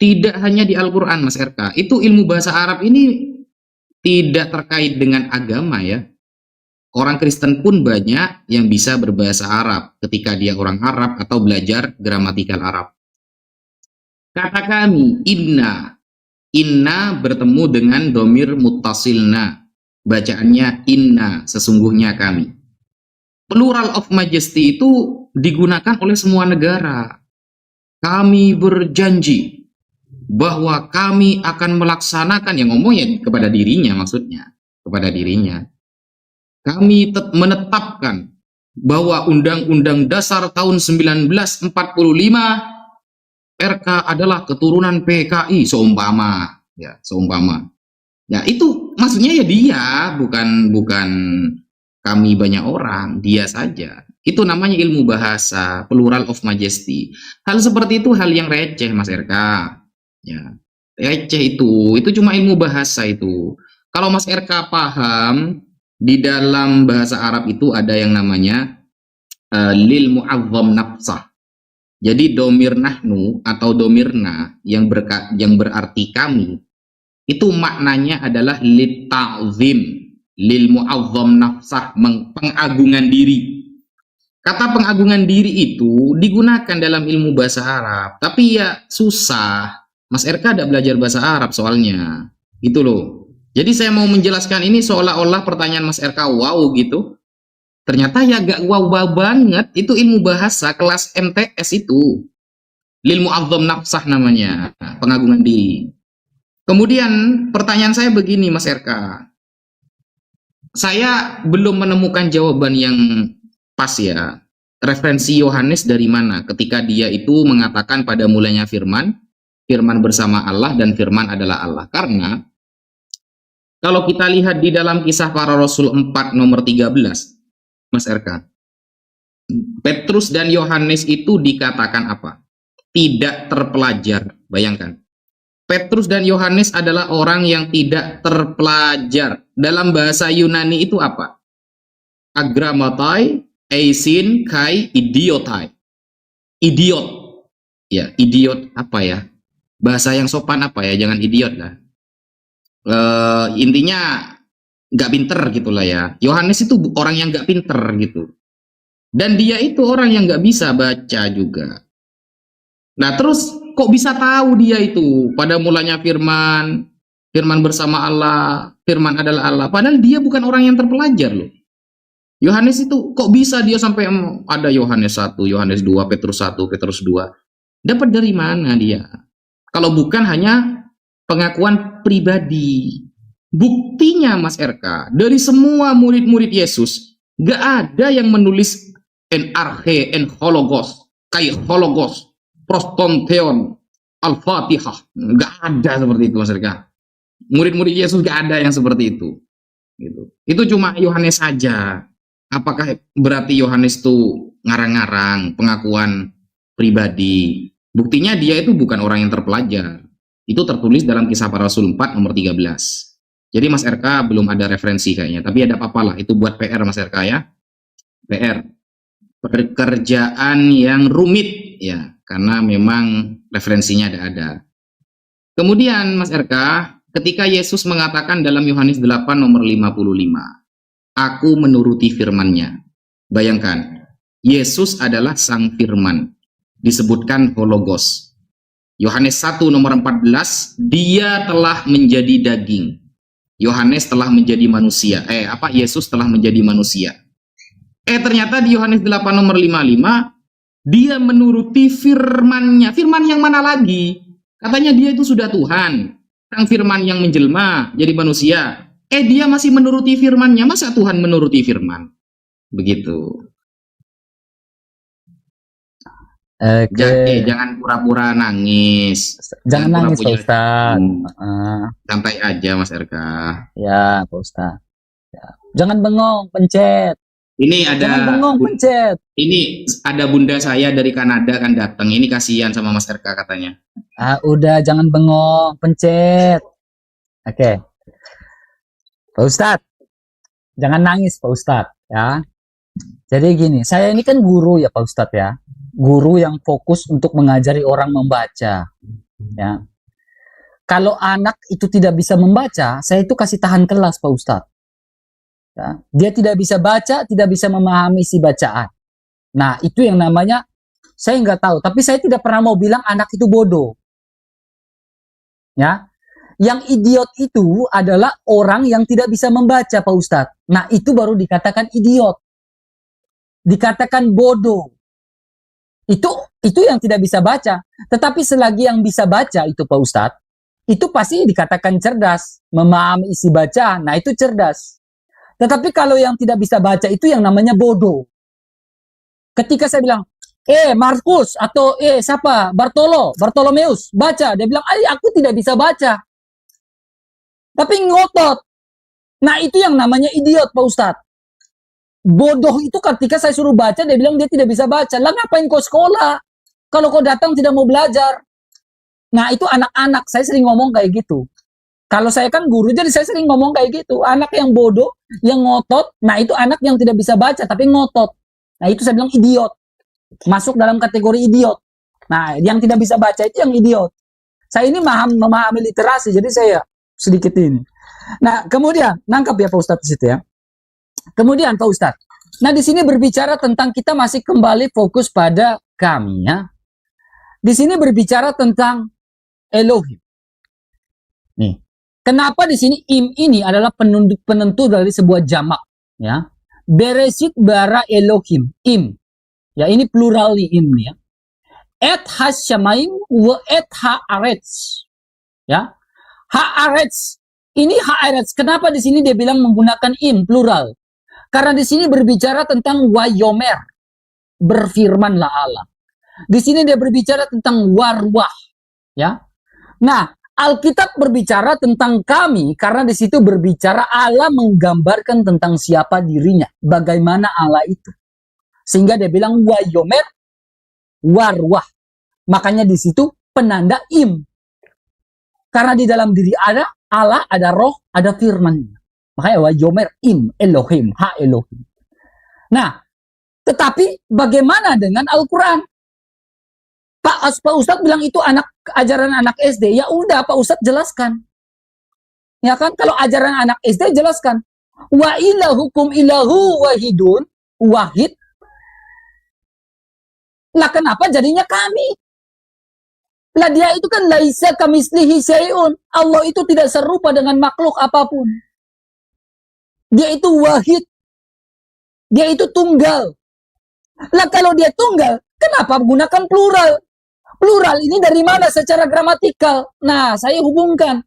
tidak hanya di Al-Quran Mas RK, itu ilmu bahasa Arab ini tidak terkait dengan agama ya. Orang Kristen pun banyak yang bisa berbahasa Arab ketika dia orang Arab atau belajar gramatikal Arab. Kata kami, inna. Inna bertemu dengan domir muttasilna. Bacaannya inna, sesungguhnya kami. Plural of majesty itu digunakan oleh semua negara. Kami berjanji bahwa kami akan melaksanakan, yang ngomongnya kepada dirinya maksudnya. Kepada dirinya. Kami menetapkan bahwa Undang-Undang Dasar tahun 1945 RK adalah keturunan PKI seumpama ya, seumpama. Ya itu maksudnya ya dia, bukan kami banyak orang, dia saja. Itu namanya ilmu bahasa, plural of majesty. Hal seperti itu hal yang receh Mas RK. Ya, receh itu cuma ilmu bahasa itu. Kalau Mas RK paham di dalam bahasa Arab itu ada yang namanya lil mu'azzam nafsah. Jadi domir nahnu atau domirna yang berarti kami, itu maknanya adalah lit ta'zim, lil mu'azzam nafsah, pengagungan diri. Kata pengagungan diri itu digunakan dalam ilmu bahasa Arab, tapi ya susah. Mas RK ada belajar bahasa Arab soalnya. Gitu loh. Jadi saya mau menjelaskan ini seolah-olah pertanyaan Mas RK wow gitu. Ternyata ya gak wow banget, itu ilmu bahasa kelas MTS itu. Lil mu'azzam nafsah namanya, pengagungan diri. Kemudian pertanyaan saya begini Mas RK. Saya belum menemukan jawaban yang pas ya. Referensi Yohanes dari mana ketika dia itu mengatakan pada mulanya firman bersama Allah dan firman adalah Allah. Karena kalau kita lihat di dalam Kisah Para Rasul 4 nomor 13, Mas RK, Petrus dan Yohanes itu dikatakan apa? Tidak terpelajar. Bayangkan, Petrus dan Yohanes adalah orang yang tidak terpelajar. Dalam bahasa Yunani itu apa? Agramatai, eisin, kai, idiotai. Idiot. Ya, idiot apa ya? Bahasa yang sopan apa ya? Jangan idiot lah. Intinya nggak pinter gitulah ya. Yohanes itu orang yang nggak pinter gitu. Dan dia itu orang yang nggak bisa baca juga. Nah terus kok bisa tahu dia itu pada mulanya firman bersama Allah, firman adalah Allah. Padahal dia bukan orang yang terpelajar loh. Yohanes itu kok bisa dia sampai ada Yohanes 1, Yohanes 2, Petrus 1, Petrus 2. Dapat dari mana dia? Kalau bukan hanya pengakuan pribadi. Buktinya Mas RK, dari semua murid-murid Yesus, gak ada yang menulis en arche, en hologos, kai hologos, prostontheon, al-fatihah. Gak ada seperti itu Mas RK. Murid-murid Yesus gak ada yang seperti itu. Gitu. Itu cuma Yohanes saja. Apakah berarti Yohanes itu ngarang-ngarang pengakuan pribadi? Buktinya dia itu bukan orang yang terpelajar. Itu tertulis dalam Kisah Para Rasul 4 nomor 13. Jadi Mas RK belum ada referensi kayaknya, tapi ada apa-apa lah, itu buat PR Mas RK ya. PR. Pekerjaan yang rumit ya, karena memang referensinya ada. Kemudian Mas RK, ketika Yesus mengatakan dalam Yohanes 8 nomor 55, aku menuruti firman-Nya. Bayangkan, Yesus adalah sang firman. Disebutkan hologos. Yohanes 1 nomor 14, dia telah menjadi daging. Yohanes telah menjadi manusia. Yesus telah menjadi manusia. Ternyata di Yohanes 8 nomor 55, dia menuruti firman-Nya. Firman yang mana lagi? Katanya dia itu sudah Tuhan. Sang firman yang menjelma jadi manusia. Dia masih menuruti firman-Nya. Masa Tuhan menuruti firman? Begitu. Oke. Jangan pura-pura nangis. Jangan nangis, Pak Ustadz. Santai aja, Mas RK. Ya, Pak Ustadz. Ya. Jangan bengong, pencet. Jangan bengong, pencet. Ini ada bunda saya dari Kanada kan datang. Ini kasihan sama Mas RK katanya. Udah, jangan bengong, pencet. Oke. Pak Ustadz, jangan nangis, Pak Ustadz. Ya. Jadi gini, saya ini kan guru ya, Pak Ustadz ya. Guru yang fokus untuk mengajari orang membaca. Ya. Kalau anak itu tidak bisa membaca, saya itu kasih tahan kelas, Pak Ustadz. Ya. Dia tidak bisa baca, tidak bisa memahami isi bacaan. Nah, itu yang namanya, saya nggak tahu. Tapi saya tidak pernah mau bilang anak itu bodoh. Ya. Yang idiot itu adalah orang yang tidak bisa membaca, Pak Ustadz. Nah, itu baru dikatakan idiot. Dikatakan bodoh. Itu yang tidak bisa baca. Tetapi selagi yang bisa baca itu, Pak Ustadz, itu pasti dikatakan cerdas, memahami isi bacaan. Nah, itu cerdas. Tetapi kalau yang tidak bisa baca itu yang namanya bodoh. Ketika saya bilang, Markus atau siapa? Bartolomeus, baca. Dia bilang, aku tidak bisa baca. Tapi ngotot. Nah, itu yang namanya idiot, Pak Ustadz. Bodoh itu ketika saya suruh baca, dia bilang dia tidak bisa baca. Lah ngapain kau sekolah? Kalau kau datang tidak mau belajar. Nah, itu anak-anak. Saya sering ngomong kayak gitu. Kalau saya kan guru, jadi saya sering ngomong kayak gitu. Anak yang bodoh, yang ngotot, nah itu anak yang tidak bisa baca, tapi ngotot. Nah, itu saya bilang idiot. Masuk dalam kategori idiot. Nah, yang tidak bisa baca itu yang idiot. Saya ini memahami literasi, jadi saya sedikit ini. Nah, kemudian, nangkap ya Pak Ustadz di situ ya. Kemudian Pak Ustadz, nah di sini berbicara tentang kita masih kembali fokus pada kami ya. Di sini berbicara tentang Elohim. Nih, kenapa di sini im ini adalah penentu dari sebuah jamak ya. Beresit bara Elohim, im. Ya ini plural nih im ya. Et hasyamaim wa et haaretz. Ya. Haaretz. Ini haaretz. Kenapa di sini dia bilang menggunakan im plural? Karena di sini berbicara tentang wayomer, berfirmanlah Allah. Di sini dia berbicara tentang warwah, ya. Nah, Alkitab berbicara tentang kami karena di situ berbicara Allah menggambarkan tentang siapa dirinya, bagaimana Allah itu. Sehingga dia bilang wayomer, warwah. Makanya di situ penanda im. Karena di dalam diri ada Allah, ada roh, ada firman. Makanya wayomer im Elohim, ha Elohim. Nah, tetapi bagaimana dengan Al-Quran? Pak Ustadz bilang itu ajaran anak SD. Ya udah Pak Ustadz jelaskan. Ya kan? Kalau ajaran anak SD jelaskan. Wa ilahukum ilahu wahidun, wahid. Lah kenapa jadinya kami? Lah dia itu kan laisa kamislihi syai'un. Allah itu tidak serupa dengan makhluk apapun. Dia itu wahid. Dia itu tunggal. Lah kalau dia tunggal, kenapa menggunakan plural? Plural ini dari mana secara gramatikal? Nah, saya hubungkan.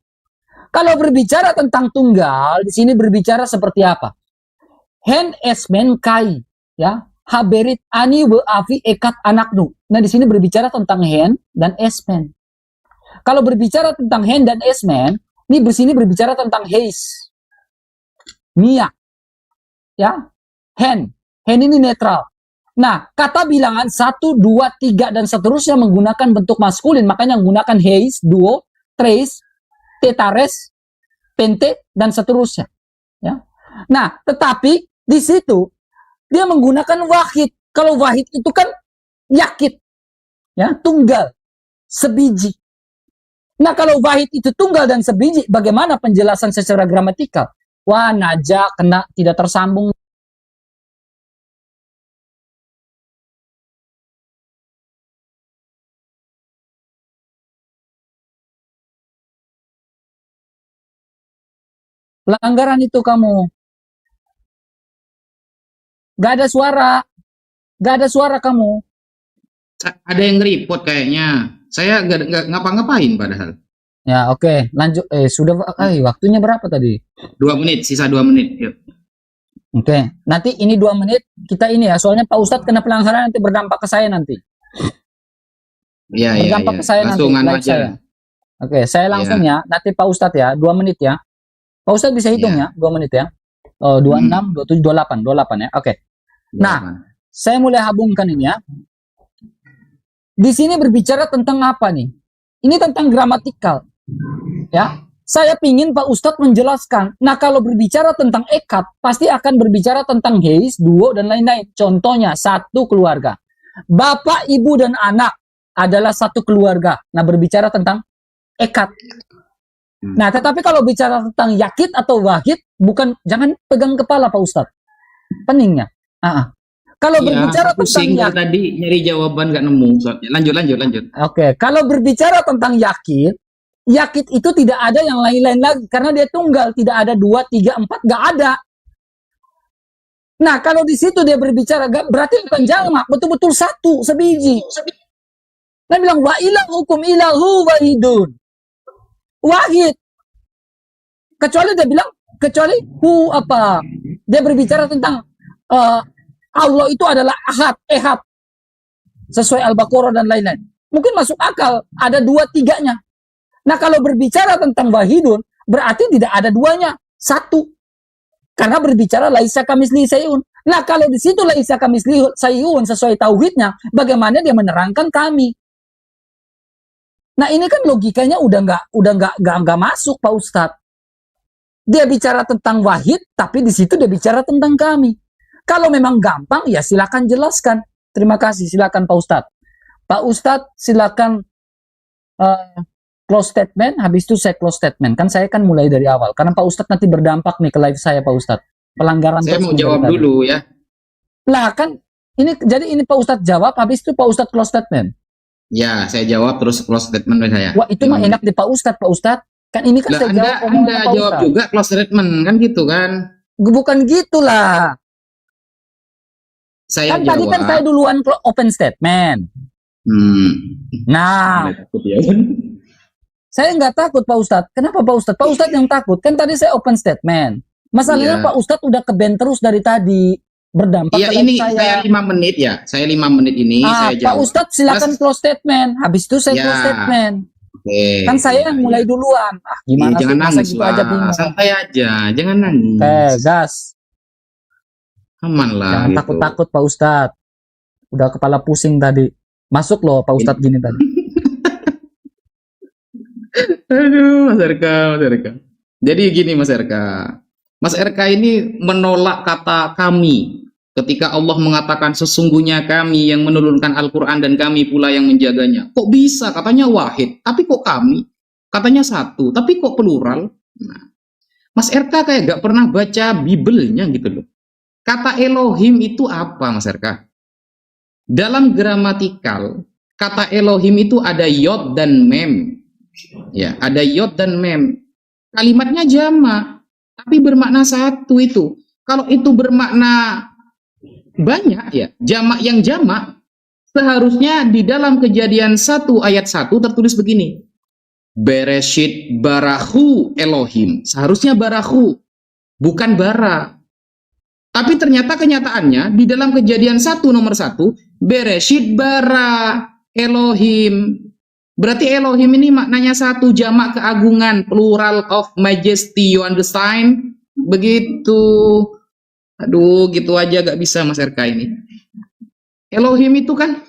Kalau berbicara tentang tunggal, di sini berbicara seperti apa? Hen esmen kai, ya. Haberit ani we afi ekat anaknu. Nah, di sini berbicara tentang hen dan esmen. Kalau berbicara tentang hen dan esmen, ini di sini berbicara tentang heis. Mia, ya, hen ini netral. Nah, kata bilangan 1, 2, 3 dan seterusnya menggunakan bentuk maskulin, makanya menggunakan heis, duo, tres, tetares, pente dan seterusnya. Ya. Nah, tetapi di situ dia menggunakan wahid. Kalau wahid itu kan yakit, ya, tunggal, sebiji. Nah, kalau wahid itu tunggal dan sebiji, bagaimana penjelasan secara gramatikal? Wah, naja kena tidak tersambung. Pelanggaran itu kamu. Gak ada suara. Gak ada suara kamu. Ada yang report kayaknya. Saya nggak ngapa-ngapain padahal. Ya, oke. Lanjut. Sudah. Waktunya berapa tadi? 2 menit, sisa 2 menit. Yuk. Oke. Nanti ini 2 menit. Kita ini ya. Soalnya Pak Ustadz kena pelanggaran nanti berdampak ke saya nanti. Iya, iya, Berdampak iya. ke saya nanti. Langsung anu Like aja. saya. Oke. Saya langsung ya. Nanti Pak Ustadz ya. 2 menit ya. Pak Ustadz bisa hitung ya. 2 menit ya. 26, 27, 28. 28 ya. Oke. Nah, saya mulai hubungkan ini ya. Di sini berbicara tentang apa nih? Ini tentang gramatikal. Ya. Saya pingin Pak Ustadz menjelaskan. Nah, kalau berbicara tentang ekad, pasti akan berbicara tentang heis, duo, dan lain-lain. Contohnya, satu keluarga. Bapak, ibu, dan anak adalah satu keluarga. Nah, berbicara tentang ekad. Nah, tetapi kalau bicara tentang yakid atau wahid, bukan, jangan pegang kepala Pak Ustadz. Peningnya. Kalau berbicara tentang yakid, tadi nyari jawaban nggak nemu. Lanjut. Oke, kalau berbicara tentang yakid itu tidak ada yang lain-lain lagi karena dia tunggal, tidak ada 2, 3, 4, nggak ada. Nah, kalau di situ dia berbicara berarti bukan jamak, betul-betul satu, sebiji. Dia bilang wa ilahukum ilahu wahidun. Wahid. Kecuali dia bilang dia berbicara tentang Allah itu adalah ahad, ehad. Sesuai Al-Baqarah dan lain-lain. Mungkin masuk akal, ada 2, 3-nya. Nah, kalau berbicara tentang wahidun, berarti tidak ada 2-nya, 1. Karena berbicara laisa kamitslihi syai'un. Nah, kalau di situ laisa kamitslihi syai'un sesuai tauhidnya, bagaimana dia menerangkan kami? Nah, ini kan logikanya udah nggak masuk, Pak Ustadz. Dia bicara tentang wahid, tapi di situ dia bicara tentang kami. Kalau memang gampang, ya silakan jelaskan. Terima kasih, silakan Pak Ustadz. Pak Ustadz, silakan close statement, habis itu saya close statement. Kan saya kan mulai dari awal. Karena Pak Ustadz nanti berdampak nih ke live saya, Pak Ustadz. Pelanggaran. Saya mau jawab dulu ya. Lah kan, ini Pak Ustadz jawab, habis itu Pak Ustadz close statement. Ya, saya jawab terus close statement saya. Wah, itu mah enak di Pak Ustadz, Pak Ustadz. Kan ini kan saya jawab. Anda jawab juga close statement, kan gitu kan? Bukan gitulah. Saya kan jawab. Tadi kan saya duluan open statement. Nah, saya nggak takut Pak Ustadz. Kenapa Pak Ustadz? Pak Ustadz yang takut. Kan tadi saya open statement. Masalahnya Pak Ustadz udah keben terus dari tadi. Berdampak ya, ini saya 5 menit ya. Saya 5 menit ini saya jawab. Pak Ustadz silakan close statement. Habis itu saya close statement. Kan saya yang mulai duluan. Gimana jangan nangis gitu aja santai aja. Jangan nangis. Gas. Aman lah. Jangan gitu. Takut-takut Pak Ustadz. Udah kepala pusing tadi. Masuk loh Pak Ustadz gini tadi. Aduh, Mas RK. Jadi gini Mas RK. Mas RK ini menolak kata kami. Ketika Allah mengatakan sesungguhnya kami yang menurunkan Al-Quran dan kami pula yang menjaganya. Kok bisa? Katanya wahid. Tapi kok kami? Katanya satu. Tapi kok plural? Nah, Mas RK kayak gak pernah baca Bibelnya gitu loh. Kata Elohim itu apa Mas RK? Dalam gramatikal, kata Elohim itu ada yod dan mem. Ya, ada yod dan mem. Kalimatnya jamak, tapi bermakna satu itu. Kalau itu bermakna banyak ya, jamak yang jamak, seharusnya di dalam Kejadian 1 ayat 1 tertulis begini. Bereshit barahu Elohim. Seharusnya barahu, bukan bara. Tapi ternyata kenyataannya di dalam Kejadian 1 nomor 1, Bereshit bara Elohim. Berarti Elohim ini maknanya satu, jamak keagungan, plural of majesty, you understand? Begitu. Aduh, gitu aja gak bisa Mas RK ini. Elohim itu kan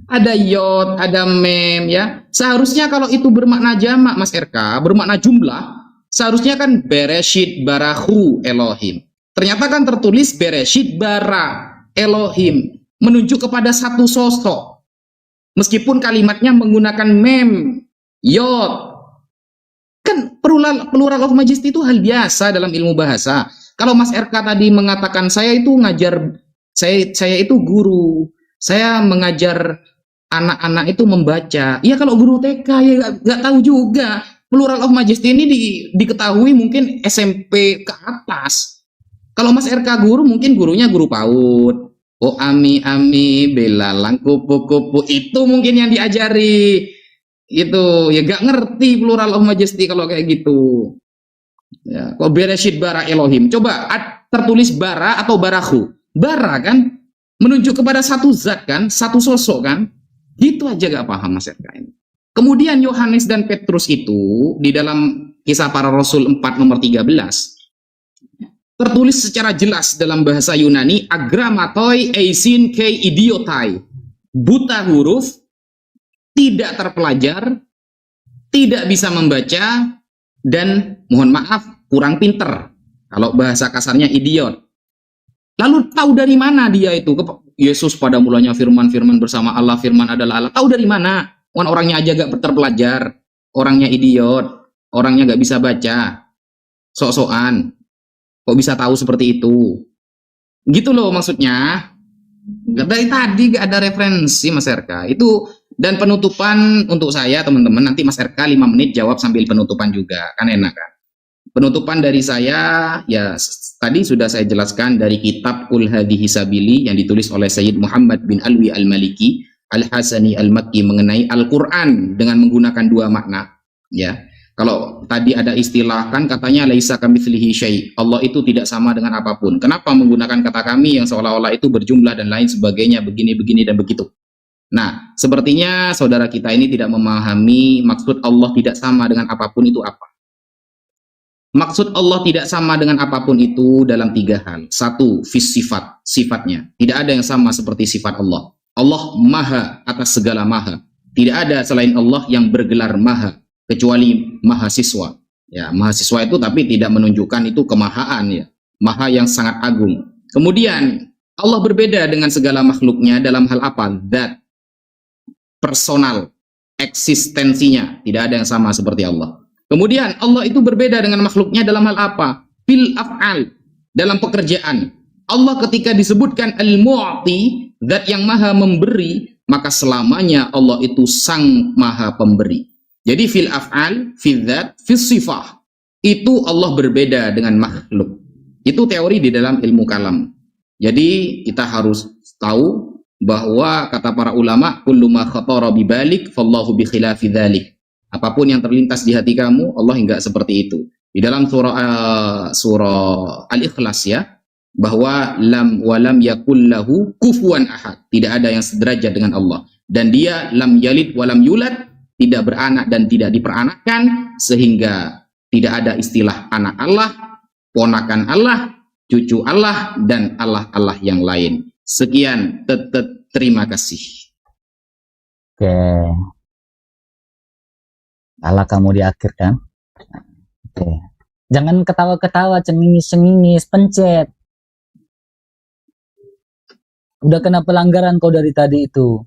ada yod, ada mem ya. Seharusnya kalau itu bermakna jamak Mas RK, bermakna jumlah, seharusnya kan Bereshit barahu Elohim. Ternyata kan tertulis Bereshit bara Elohim, menunjuk kepada satu sosok. Meskipun kalimatnya menggunakan mem, yod, plural of majesty itu hal biasa dalam ilmu bahasa. Kalau Mas RK tadi mengatakan saya itu ngajar, saya itu guru, saya mengajar anak-anak itu membaca. Ya kalau guru TK ya nggak tahu juga. Plural of majesty ini diketahui mungkin SMP ke atas. Kalau Mas RK guru mungkin gurunya guru PAUD. Oh ami belalang kupu-kupu itu mungkin yang diajari. Itu ya gak ngerti plural of majesty kalau kayak gitu. Ya, kok Bereshit bara Elohim. Coba tertulis bara atau barahu. Bara kan menunjuk kepada satu zat kan, satu sosok kan. Gitu aja gak paham Mas RK ini. Kemudian Yohanes dan Petrus itu di dalam Kisah Para Rasul 4 nomor 13 tertulis secara jelas dalam bahasa Yunani agramatoi eisin kei idiotai, buta huruf, tidak terpelajar, tidak bisa membaca, dan mohon maaf kurang pinter. Kalau bahasa kasarnya idiot. Lalu tahu dari mana dia itu? Yesus pada mulanya firman bersama Allah, firman adalah Allah. Tahu dari mana? Orangnya aja gak terpelajar, orangnya idiot, orangnya gak bisa baca, sok-sokan. Kok bisa tahu seperti itu? Gitu loh maksudnya. Dari tadi gak ada referensi Mas RK. Itu dan penutupan untuk saya teman-teman. Nanti Mas RK 5 menit jawab sambil penutupan juga. Kan enak kan? Penutupan dari saya ya tadi sudah saya jelaskan dari kitab Qul Hadhihi Sabili yang ditulis oleh Sayyid Muhammad bin Alwi Al-Maliki Al-Hasani Al-Makki mengenai Al-Quran dengan menggunakan dua makna. Ya. Kalau tadi ada istilah kan katanya laisa kamitslihi syai'. Allah itu tidak sama dengan apapun. Kenapa menggunakan kata kami yang seolah-olah itu berjumlah dan lain sebagainya begini dan begitu. Nah, sepertinya saudara kita ini tidak memahami maksud Allah tidak sama dengan apapun itu apa. Maksud Allah tidak sama dengan apapun itu dalam 3 hal. 1, sifat, sifatnya. Tidak ada yang sama seperti sifat Allah. Allah maha atas segala maha. Tidak ada selain Allah yang bergelar maha. Kecuali mahasiswa. Ya, mahasiswa itu tapi tidak menunjukkan itu kemahaan ya. Maha yang sangat agung. Kemudian Allah berbeda dengan segala makhluknya dalam hal apa? Zat, personal, eksistensinya. Tidak ada yang sama seperti Allah. Kemudian Allah itu berbeda dengan makhluknya dalam hal apa? Fil af'al, dalam pekerjaan. Allah ketika disebutkan al-mu'ti, zat yang maha memberi, maka selamanya Allah itu sang maha pemberi. Jadi fil af'al, fil dzat, fil sifah. Itu Allah berbeda dengan makhluk. Itu teori di dalam ilmu kalam. Jadi kita harus tahu bahwa kata para ulama, kullu ma khatara bi balik fallahu bi khilafi dzalik. Apapun yang terlintas di hati kamu, Allah enggak seperti itu. Di dalam surah Al-Ikhlas ya, bahwa lam walam yakul lahu kufuwan ahad. Tidak ada yang sederajat dengan Allah. Dan dia lam yalid walam yulad, tidak beranak dan tidak diperanakkan, sehingga tidak ada istilah anak Allah, ponakan Allah, cucu Allah, dan Allah-Allah yang lain. Sekian, terima kasih. Oke. Salah kamu di akhir kan? Oke. Jangan ketawa-ketawa, cengingis-cengingis, pencet. Udah kena pelanggaran kau dari tadi itu.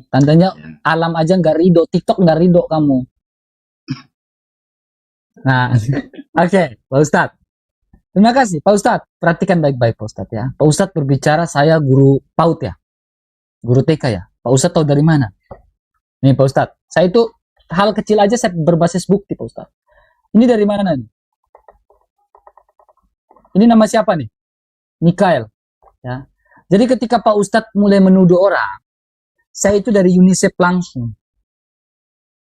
Tandanya alam aja nggak ridho, TikTok nggak ridho kamu. Nah, oke, Pak Ustadz. Terima kasih, Pak Ustadz. Perhatikan baik-baik, Pak Ustadz ya. Pak Ustadz berbicara, saya guru PAUD ya, guru TK ya. Pak Ustadz tahu dari mana? Nih Pak Ustadz, saya itu hal kecil aja saya berbasis bukti Pak Ustadz. Ini dari mana nih? Ini nama siapa nih? Mikael. Ya. Jadi ketika Pak Ustadz mulai menuduh orang, saya itu dari UNICEF langsung.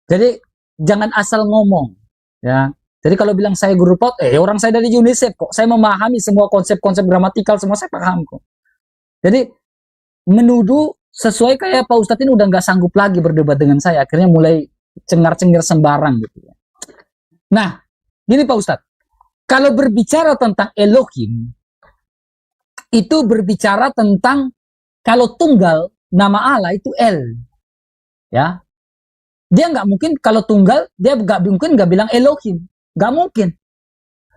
Jadi jangan asal ngomong, ya. Jadi kalau bilang saya guru PAUD, orang saya dari UNICEF kok. Saya memahami semua konsep-konsep gramatikal, semua saya paham kok. Jadi menuduh sesuai kayak Pak Ustadz ini udah nggak sanggup lagi berdebat dengan saya. Akhirnya mulai cengar-cengir sembarang gitu ya. Nah, gini Pak Ustadz. Kalau berbicara tentang Elohim, itu berbicara tentang kalau tunggal nama Allah itu El, ya. Dia nggak mungkin kalau tunggal dia nggak bilang Elohim, nggak mungkin.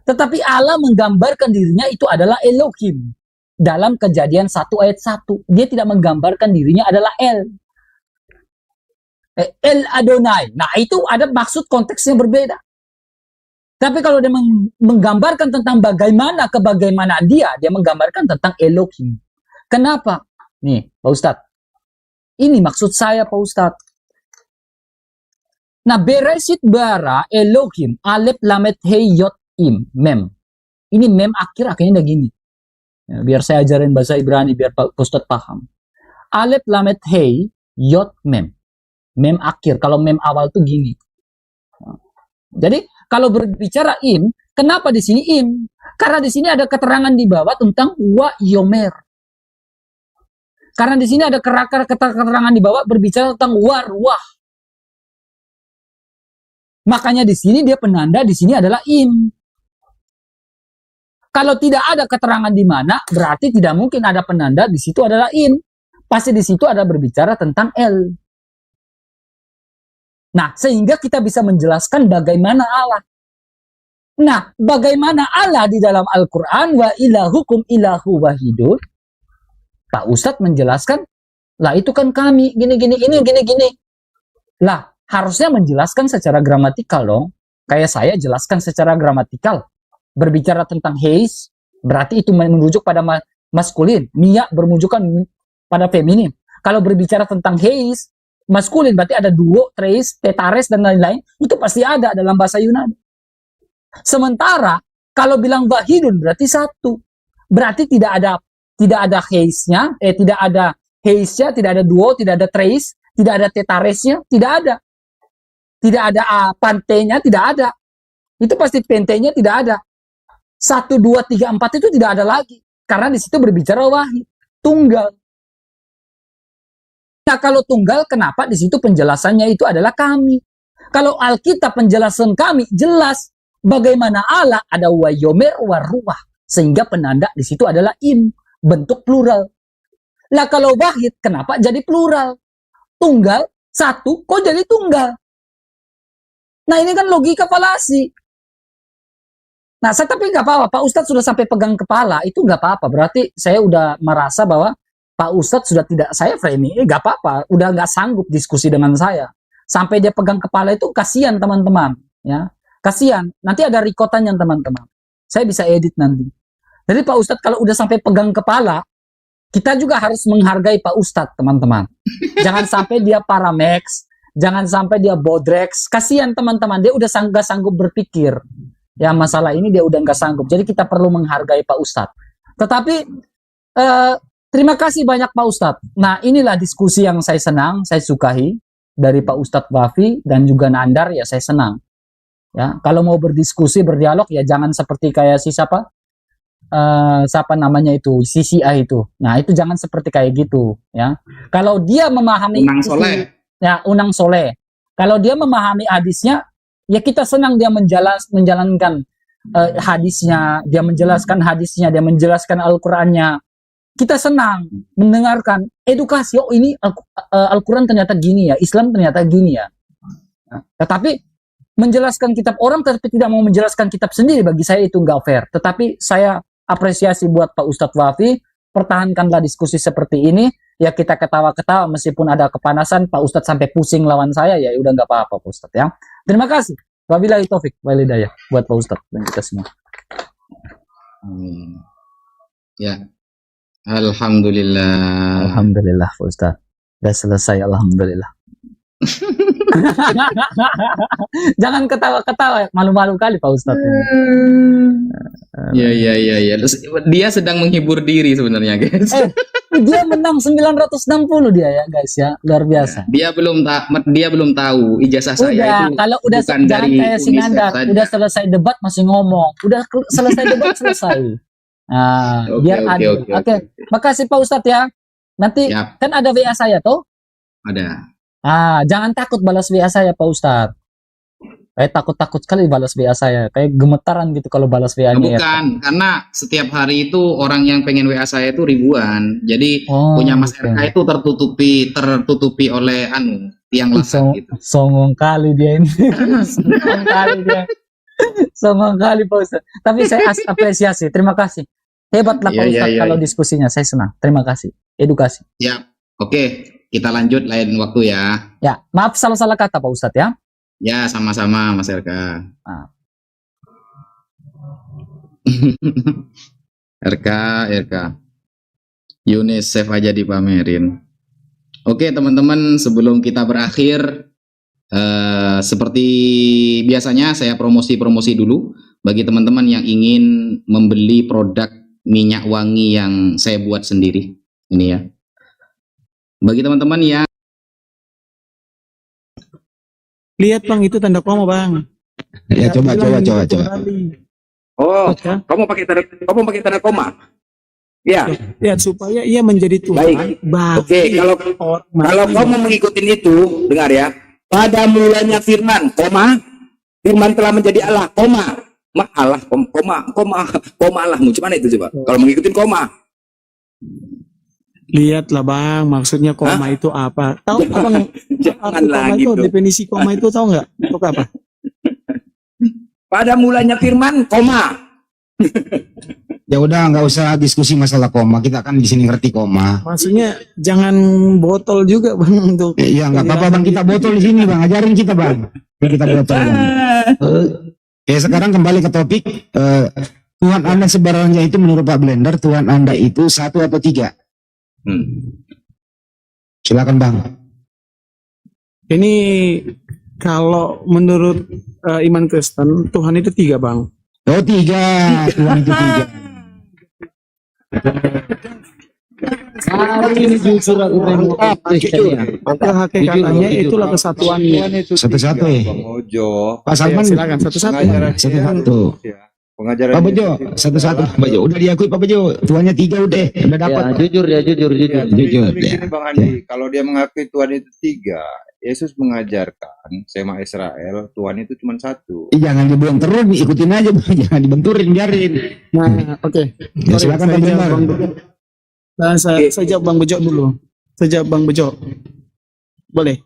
Tetapi Allah menggambarkan dirinya itu adalah Elohim dalam Kejadian 1 ayat 1. Dia tidak menggambarkan dirinya adalah El. El Adonai. Nah, itu ada maksud konteksnya berbeda. Tapi kalau dia menggambarkan tentang bagaimana kebagaimanaan dia menggambarkan tentang Elohim. Kenapa? Nih, Pak Ustadz. Ini maksud saya, Pak Ustadz. Nah, Bereshit bara Elohim, Alef Lamet He Yot Im, Mem. Ini mem akhirnya udah gini. Ya, biar saya ajarin bahasa Ibrani, biar Pak Ustadz paham. Alef Lamet He Yot Mem. Mem akhir. Kalau mem awal tuh gini. Jadi, kalau berbicara im, kenapa di sini im? Karena di sini ada keterangan di bawah tentang wa yomer. Karena di sini ada keterangan di bawah berbicara tentang warwah. Makanya di sini dia penanda, di sini adalah im. Kalau tidak ada keterangan di mana, berarti tidak mungkin ada penanda, di situ adalah im. Pasti di situ ada berbicara tentang el. Nah, sehingga kita bisa menjelaskan bagaimana Allah. Nah, bagaimana Allah di dalam Al-Quran, wa ilahukum ilahu wahidun. Pak Ustadz menjelaskan, lah itu kan kami, gini. Lah, harusnya menjelaskan secara gramatikal dong. Kayak saya jelaskan secara gramatikal. Berbicara tentang heis, berarti itu merujuk pada maskulin. Mia bermujukan pada feminin. Kalau berbicara tentang heis, maskulin berarti ada duo, tres, tetares, dan lain-lain. Itu pasti ada dalam bahasa Yunani. Sementara kalau bilang wahidun berarti satu. Berarti tidak ada heisnya, tidak ada heisnya, tidak ada duo, tidak ada tres, tidak ada tetaresnya, tidak ada. Tidak ada pantenya, tidak ada. Itu pasti pentenya tidak ada. 1, 2, 3, 4 itu tidak ada lagi. Karena di situ berbicara wahid, tunggal. Nah, kalau tunggal, kenapa di situ penjelasannya itu adalah kami? Kalau Alkitab penjelasan kami jelas bagaimana Allah ada wayomer waruah, sehingga penanda di situ adalah im, bentuk plural. Lah kalau wahid, kenapa jadi plural? Tunggal, satu, kok jadi tunggal? Nah, ini kan logika falasi. Nah, tapi nggak apa-apa, Pak Ustadz sudah sampai pegang kepala, itu nggak apa-apa. Berarti saya udah merasa bahwa Pak Ustadz sudah tidak saya framing, nggak apa-apa, udah nggak sanggup diskusi dengan saya. Sampai dia pegang kepala itu kasihan teman-teman, ya, kasihan. Nanti ada rekotannya teman-teman. Saya bisa edit nanti. Jadi Pak Ustadz kalau udah sampai pegang kepala, kita juga harus menghargai Pak Ustadz, teman-teman. Jangan sampai dia paramex, jangan sampai dia bodrex. Kasihan teman-teman, dia udah nggak sanggup berpikir. Ya masalah ini dia udah nggak sanggup. Jadi kita perlu menghargai Pak Ustadz. Tetapi terima kasih banyak Pak Ustadz. Nah, inilah diskusi yang saya senang, saya sukai dari Pak Ustadz Wafi dan juga Nandar, ya saya senang. Ya, kalau mau berdiskusi, berdialog, ya jangan seperti kayak siapa namanya itu, CCI itu. Nah, itu jangan seperti kayak gitu, ya. Kalau dia memahami Unang Soleh. Kalau dia memahami hadisnya, ya kita senang dia menjalankan hadisnya, dia menjelaskan hadisnya, dia menjelaskan Al-Qur'annya. Kita senang mendengarkan edukasi, oh ini Al-Quran ternyata gini ya, Islam ternyata gini ya. Tetapi menjelaskan kitab orang tapi tidak mau menjelaskan kitab sendiri, bagi saya itu nggak fair. Tetapi saya apresiasi buat Pak Ustadz Wafi, pertahankanlah diskusi seperti ini. Ya kita ketawa-ketawa meskipun ada kepanasan, Pak Ustadz sampai pusing lawan saya, ya udah nggak apa-apa Pak Ustadz ya. Terima kasih. Wabillahi taufik wal hidayah buat Pak Ustadz dan kita semua. Ya. Alhamdulillah. Alhamdulillah Pak Ustadz. Udah selesai, alhamdulillah. Jangan ketawa-ketawa, malu-malu kali Pak Ustadz. Ya. Dia sedang menghibur diri sebenarnya, guys. Dia menang 960 dia ya, guys ya. Luar biasa. Dia belum tahu ijazah saya itu kalau udah bukan jangan dari kayak Sinandar, udah selesai debat masih ngomong. Udah selesai debat selesai. Nah, biar adil. Oke. Makasih Pak Ustadz ya. Nanti kan ada WA saya tuh. Ada. Jangan takut balas WA saya Pak Ustadz. Kayak takut-takut sekali balas WA saya. Kayak gemetaran gitu kalau balas WA-nya. Bukan, karena setiap hari itu orang yang pengen WA saya itu ribuan. Jadi punya Mas RK itu tertutupi oleh tiang lasak gitu. Songong kali dia ini. Songong kali Pak Ustadz. Tapi saya apresiasi. Terima kasih. Hebatlah Pak Ustadz kalau diskusinya. Saya senang. Terima kasih. Edukasi. Ya, oke. kita lanjut lain waktu ya. Ya, maaf salah-salah kata Pak Ustadz ya. Ya, sama-sama Mas RK. Ah. RK. UNICEF aja dipamerin. Oke teman-teman, sebelum kita berakhir, seperti biasanya saya promosi dulu bagi teman-teman yang ingin membeli produk minyak wangi yang saya buat sendiri. Ini ya. Bagi teman-teman yang Lihat Bang, itu tanda koma Bang. Ya, coba. Oh, Ya. kamu pakai tanda koma. Ya, Lihat supaya ia menjadi Tuhan. Baik. Bagi Oke, kalau kamu mengikuti itu, dengar ya. Pada mulanya firman, koma, firman telah menjadi Allah, koma. Allah, koma Allahmu. Gimana itu coba? Kalau mengikuti koma. Lihatlah Bang, maksudnya koma itu apa? Tahu Abang Janganlah koma itu, gitu. definisi koma itu tahu nggak? Untuk apa? Pada mulanya firman, koma. Ya udah, nggak usah diskusi masalah koma. Kita kan di sini ngerti koma. Maksudnya jangan botol juga Bang untuk. Iya, nggak apa-apa bang. Kita botol di sini bang. Ajarin kita bang. Kita botol. Bang. Ya sekarang kembali ke topik. Tuhan Anda sebenarnya itu menurut Pak Blender, Tuhan Anda itu 1 atau 3? Silakan bang. Ini kalau menurut iman Kristen, Tuhan itu 3 Bang. Oh 3. Tuhan itu 3. Hari ini jujur aku Mantap, jujur. Mantap. Hakikatnya itulah kesatuannya. Satu-satu ya. Bang Ojo. Pak Salman. Silakan satu-satu. Pengajaran Satu-satu. Pengajaran Pak Bejo, satu-satu. Pak Bejo, udah diakui Pak Bejo. Tuhannya 3 udah dapat. Ya, jujur. Jujur, ya. Bang Andi, kalau dia mengakui Tuhan itu 3, Yesus mengajarkan Sema Israel, Tuhan itu cuma 1. Jangan dibenturin, ikutin aja bang. Jangan dibenturin, biarin. Nah, oke. Ya, silakan Pak Blender. Nah, saya jawab Bang Bejo dulu. Saya jawab Bang Bejo. Boleh?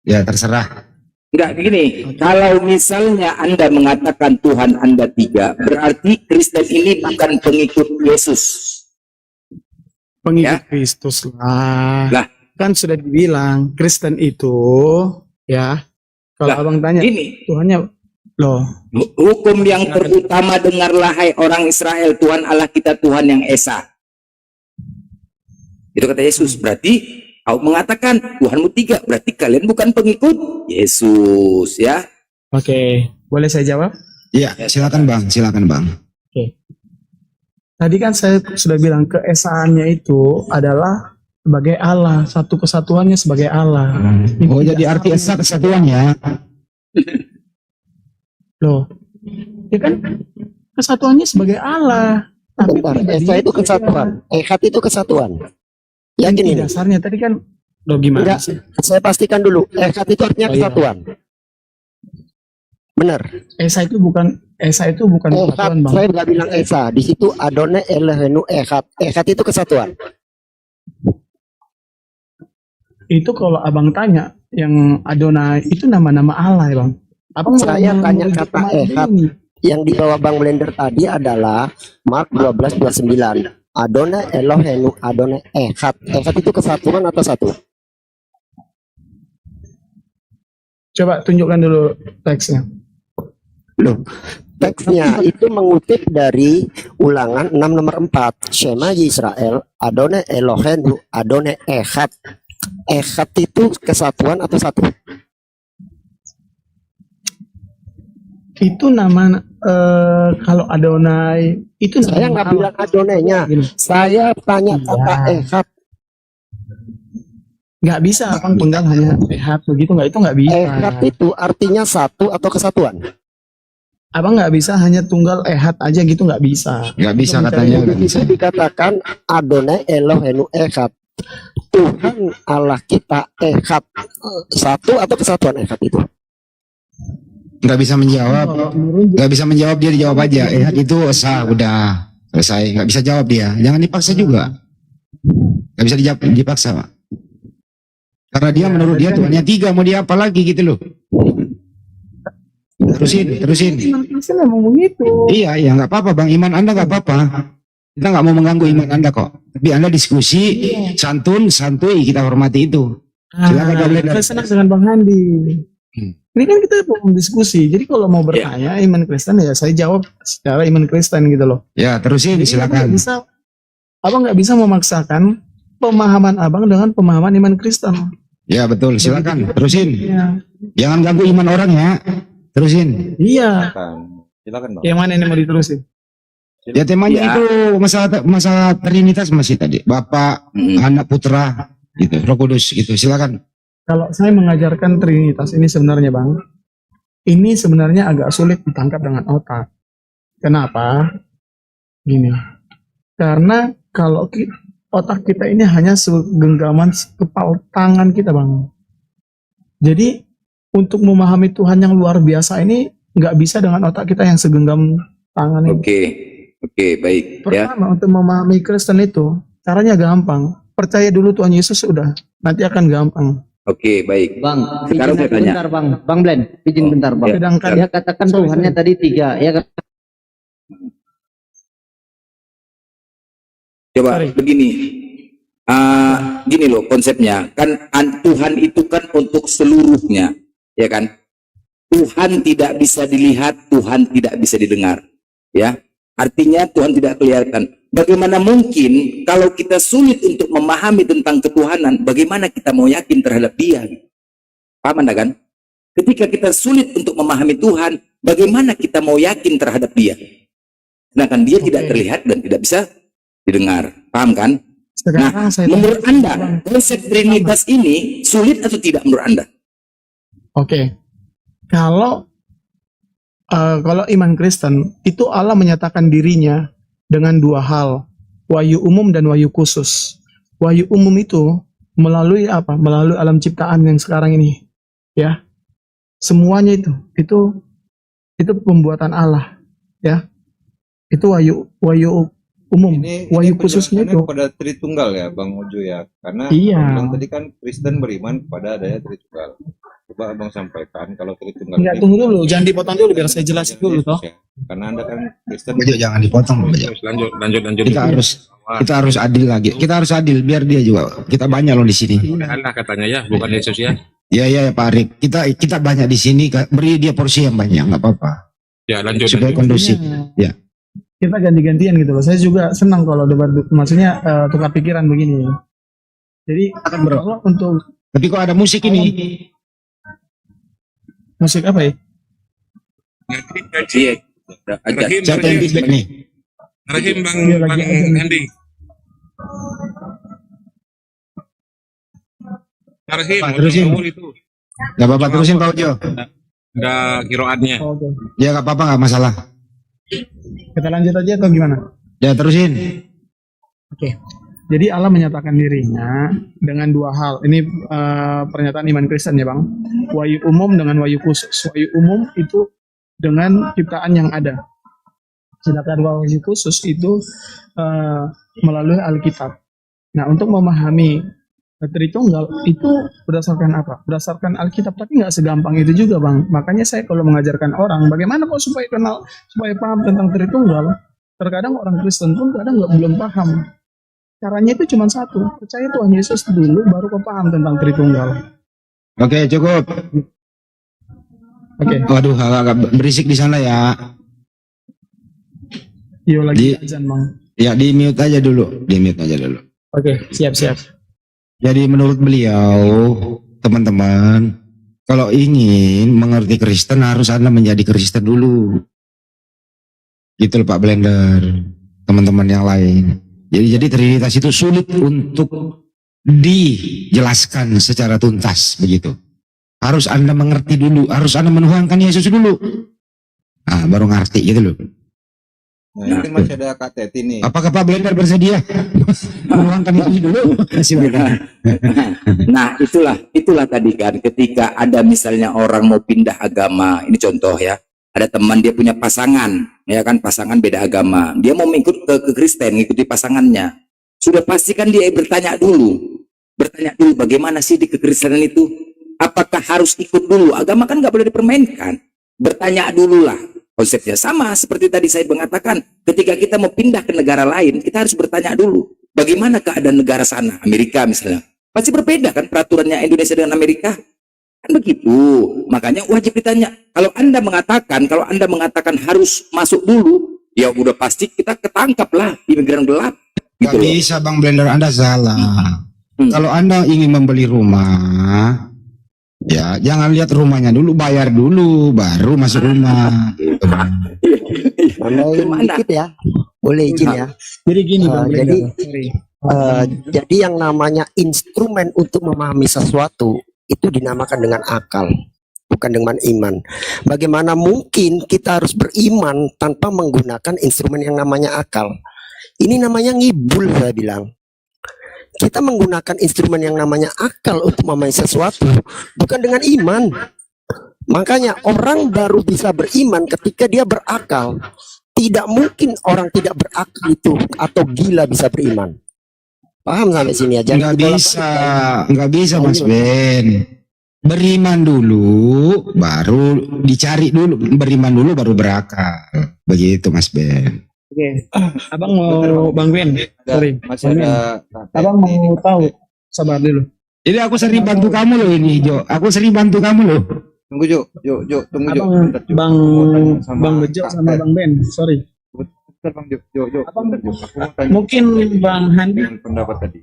Ya terserah. Enggak gini, kalau misalnya Anda mengatakan Tuhan Anda 3, berarti Kristen ini bukan pengikut Yesus. Pengikut Ya. Kristus lah. Lah. Kan sudah dibilang Kristen itu ya. Kalau Lah, Abang tanya Ini Tuhannya loh. hukum yang terutama, dengarlah hai orang Israel, Tuhan Allah kita Tuhan yang Esa. Itu kata Yesus. Berarti kau mengatakan Tuhanmu 3, berarti kalian bukan pengikut Yesus ya. Oke, boleh saya jawab? Ya silakan bang, Tadi kan saya sudah bilang keesaannya itu adalah sebagai Allah, satu kesatuannya sebagai Allah. Oh jadi arti esa kesatuan ya. Loh, ya kan kesatuannya sebagai Allah. Tapi Bentar, tidak Esa itu di- kesatuan. Echad itu kesatuan. Yakin Inti ini? dasarnya tadi kan loh gimana Enggak, sih? saya pastikan dulu. Echad itu artinya Oh, iya. kesatuan. Benar. Esa itu bukan Echad, kesatuan, Bang. saya nggak bilang Esa. Di situ Adonai Elohenu Echad. Echad itu kesatuan. Itu kalau Abang tanya yang Adonai itu nama-nama Allah ya, Bang. Abang Saya mau tanya merujuk kata kemana Echad. ini? Yang dibawa Bang Blender tadi adalah Mark 12:29. Adonai Elohenu Adonai Echad. Echad itu kesatuan atau satu? Coba tunjukkan dulu teksnya. Loh, teksnya itu mengutip dari Ulangan 6 nomor 4. Shema Yisrael, Adonai Elohenu, Adonai Echad. Echad itu kesatuan atau satu? Itu nama kalau Adonai itu Saya nama nggak Allah. bilang Adonainya. Gini, Saya tanya Iya. kata Echad. nggak bisa Abang tunggal hanya sehat begitu nggak, itu nggak bisa. Echad itu artinya satu atau kesatuan? Abang nggak bisa hanya tunggal ehad aja gitu, nggak bisa. Nggak bisa Itu katanya, mencari- nggak Bisa dikatakan Adonai Elohenu Echad. Tuhan Allah kita Echad. Satu atau kesatuan Echad itu? nggak bisa menjawab, Merujuk. nggak bisa menjawab, dia dijawab aja. Itu esa udah selesai, nggak bisa jawab dia. Jangan dipaksa juga, nggak bisa dijawab, dipaksa Pak. Karena dia menurut dia Tuhannya 3, mau dia apa lagi gitu loh. Terusin. Iman Kristen emang begitu. Iya, nggak apa-apa bang. Iman Anda nggak apa-apa. Kita nggak mau mengganggu iman Anda kok. Tapi Anda diskusi, santun, santuy, kita hormati itu. Silakan, Bang Blender. Saya senang dengan Bang Handi. Hmm. Ini kan kita mau diskusi. Jadi kalau mau bertanya iman Kristen ya saya jawab secara iman Kristen gitu loh. Ya, terusin, Jadi silakan. abang nggak bisa memaksakan pemahaman abang dengan pemahaman iman Kristen. Ya, betul, silakan. Terusin. Ya. Jangan ganggu iman orang ya. Terusin. Iya. Silakan Bang. Yang mana ini mau diterusin? Ya, temanya Ya. itu masalah Trinitas masih tadi. Bapak, Anak, Putra, gitu, Roh Kudus, gitu. Silakan. Kalau saya mengajarkan Trinitas ini sebenarnya Bang, ini sebenarnya agak sulit ditangkap dengan otak. Kenapa? Gini. Karena kalau otak kita ini hanya segenggaman kepal tangan kita Bang. Jadi untuk memahami Tuhan yang luar biasa ini nggak bisa dengan otak kita yang segenggam tangan ini. Oke, baik. Ya. Pertama untuk memahami Kristen itu caranya gampang. Percaya dulu Tuhan Yesus udah, nanti akan gampang. Oke, baik. Bang, Sekarang saya izin tanya. bentar Bang, Bang Blen, izin bentar Bang. Sedangkan Dia katakan Sorry, Tuhannya sorry. tadi 3, ya kan? Coba Sorry. begini. Gini loh konsepnya. Kan Tuhan itu kan untuk seluruhnya, ya kan? Tuhan tidak bisa dilihat, Tuhan tidak bisa didengar. Ya. Artinya Tuhan tidak kelihatan. Bagaimana mungkin kalau kita sulit untuk memahami tentang ketuhanan, bagaimana kita mau yakin terhadap Dia? Paham Anda kan? Ketika kita sulit untuk memahami Tuhan, bagaimana kita mau yakin terhadap Dia? Sedangkan Dia tidak terlihat dan tidak bisa didengar. Paham kan? sekarang saya Menurut tanya, Anda, Bang. konsep Trinitas ini sulit atau tidak menurut Anda? Oke. Kalau iman Kristen itu Allah menyatakan dirinya dengan dua hal, wahyu umum dan wahyu khusus. Wahyu umum itu melalui apa? Melalui alam ciptaan yang sekarang ini, ya. Semuanya itu pembuatan Allah, ya. Itu wahyu umum. Wahyu khususnya penjelasannya itu. kepada Tritunggal ya Bang Ojo ya. Karena Iya. Abang bilang tadi kan Kristen beriman kepada adanya Tritunggal. Coba Abang sampaikan kalau Tritunggal. Enggak, tunggu dulu, jangan dipotong dulu biar saya jelasin dulu toh. Ya. Karena Anda kan Kristen. Bejo, jangan dipotong, Bejo. Lanjut. Kita harus adil lagi. Kita harus adil biar dia juga. Kita banyak loh di sini. Allah katanya ya, bukan Yesus ya. Ya Pak Arik. Kita banyak di sini. Beri dia porsi yang banyak, nggak apa-apa. Ya lanjut. Supaya kondusif. Ya. Kita ganti-gantian gitu loh. Saya juga senang kalau debat, maksudnya tukar pikiran begini. Jadi kalau untuk Tapi kok ada musik ini? musik apa ya? Iya. Aja. Siapa yang feedback nih? Rahim Bang Iya, lagi aja nih. Andi. Rahim, Pak, terusin. itu Gak apa-apa, terusin Pak Ojo. ada kiroatnya. Oke. Ya gak apa-apa, gak masalah. Kita lanjut aja atau gimana? Ya terusin. Oke. Jadi Allah menyatakan dirinya dengan dua hal. Ini pernyataan iman Kristen ya Bang. Wahyu umum dengan wahyu khusus. Wahyu umum itu dengan ciptaan yang ada. Sedangkan wahyu khusus itu melalui Alkitab. Nah untuk memahami Tritunggal itu berdasarkan apa? Berdasarkan Alkitab, tapi nggak segampang itu juga Bang. Makanya saya kalau mengajarkan orang, bagaimana kok supaya paham tentang Tritunggal, terkadang orang Kristen pun kadang belum paham. Caranya itu cuma satu, percaya Tuhan Yesus dulu, baru kau paham tentang Tritunggal. Oke, cukup. Oke, Waduh, agak berisik di sana ya. yuk lagi Di- azan Bang. Ya di mute aja dulu. Di mute aja dulu. Oke, siap-siap. Jadi menurut beliau, teman-teman, kalau ingin mengerti Kristen harus Anda menjadi Kristen dulu. Gitu loh Pak Blender, teman-teman yang lain. Jadi Trinitas itu sulit untuk dijelaskan secara tuntas begitu. Harus Anda mengerti dulu, harus Anda menuhankan Yesus dulu. Nah, baru ngerti gitu loh. Nah, ini masih ada Kak Teti nih. Apakah Pak Blender bersedia menuhankan Yesus dulu? Silakan. Nah, itulah tadi kan ketika ada misalnya orang mau pindah agama, ini contoh ya. Ada teman dia punya pasangan, ya kan, pasangan beda agama. Dia mau mengikut ke Kristen, ngikuti pasangannya. Sudah pasti kan dia bertanya dulu bagaimana sih di kekristenan itu? Apakah harus ikut dulu? Agama kan nggak boleh dipermainkan. Bertanya dulu lah. konsepnya sama seperti tadi saya mengatakan, ketika kita mau pindah ke negara lain, kita harus bertanya dulu, bagaimana keadaan negara sana, Amerika misalnya. Pasti berbeda kan peraturannya Indonesia dengan Amerika. Kan begitu. Makanya wajib ditanya. Kalau Anda mengatakan harus masuk dulu, ya udah pasti kita ketangkap lah imigran gelap. Nggak Gitu loh. bisa Bang Blender, Anda salah. Kalau Anda ingin membeli rumah, ya jangan lihat rumahnya dulu, bayar dulu, baru masuk rumah. Gitu, Bang. Nambahin Anda. dikit ya, boleh izin ya. Jadi gini Bang jadi Blender, sorry. jadi yang namanya instrumen untuk memahami sesuatu itu dinamakan dengan akal, bukan dengan iman. Bagaimana mungkin kita harus beriman tanpa menggunakan instrumen yang namanya akal? Ini namanya ngibul, saya bilang. Kita menggunakan instrumen yang namanya akal untuk memahami sesuatu, bukan dengan iman. Makanya orang baru bisa beriman ketika dia berakal. Tidak mungkin orang tidak berakal itu atau gila bisa beriman. Paham sampai sini aja? Nggak bisa Mas Ben. Beriman dulu, baru dicari dulu. Beriman dulu, baru berakal. Begitu Mas Ben. Oke, abang mau Bang Ben, sorry. Masih ada Abang mau tahu, sabar dulu. Jadi aku sering bantu kamu loh ini, Jo. Aku sering bantu kamu loh. Tunggu Jo, tunggu Jo. Abang, Bentar, Jo. Bang, Aku mau tanya sama Bang Bejo sama Bang Ben, sorry. Bentar, Bang Jo. Abang, Bentar, Jo. Aku mau tanya Mungkin Bang Handi, dengan pendapat tadi.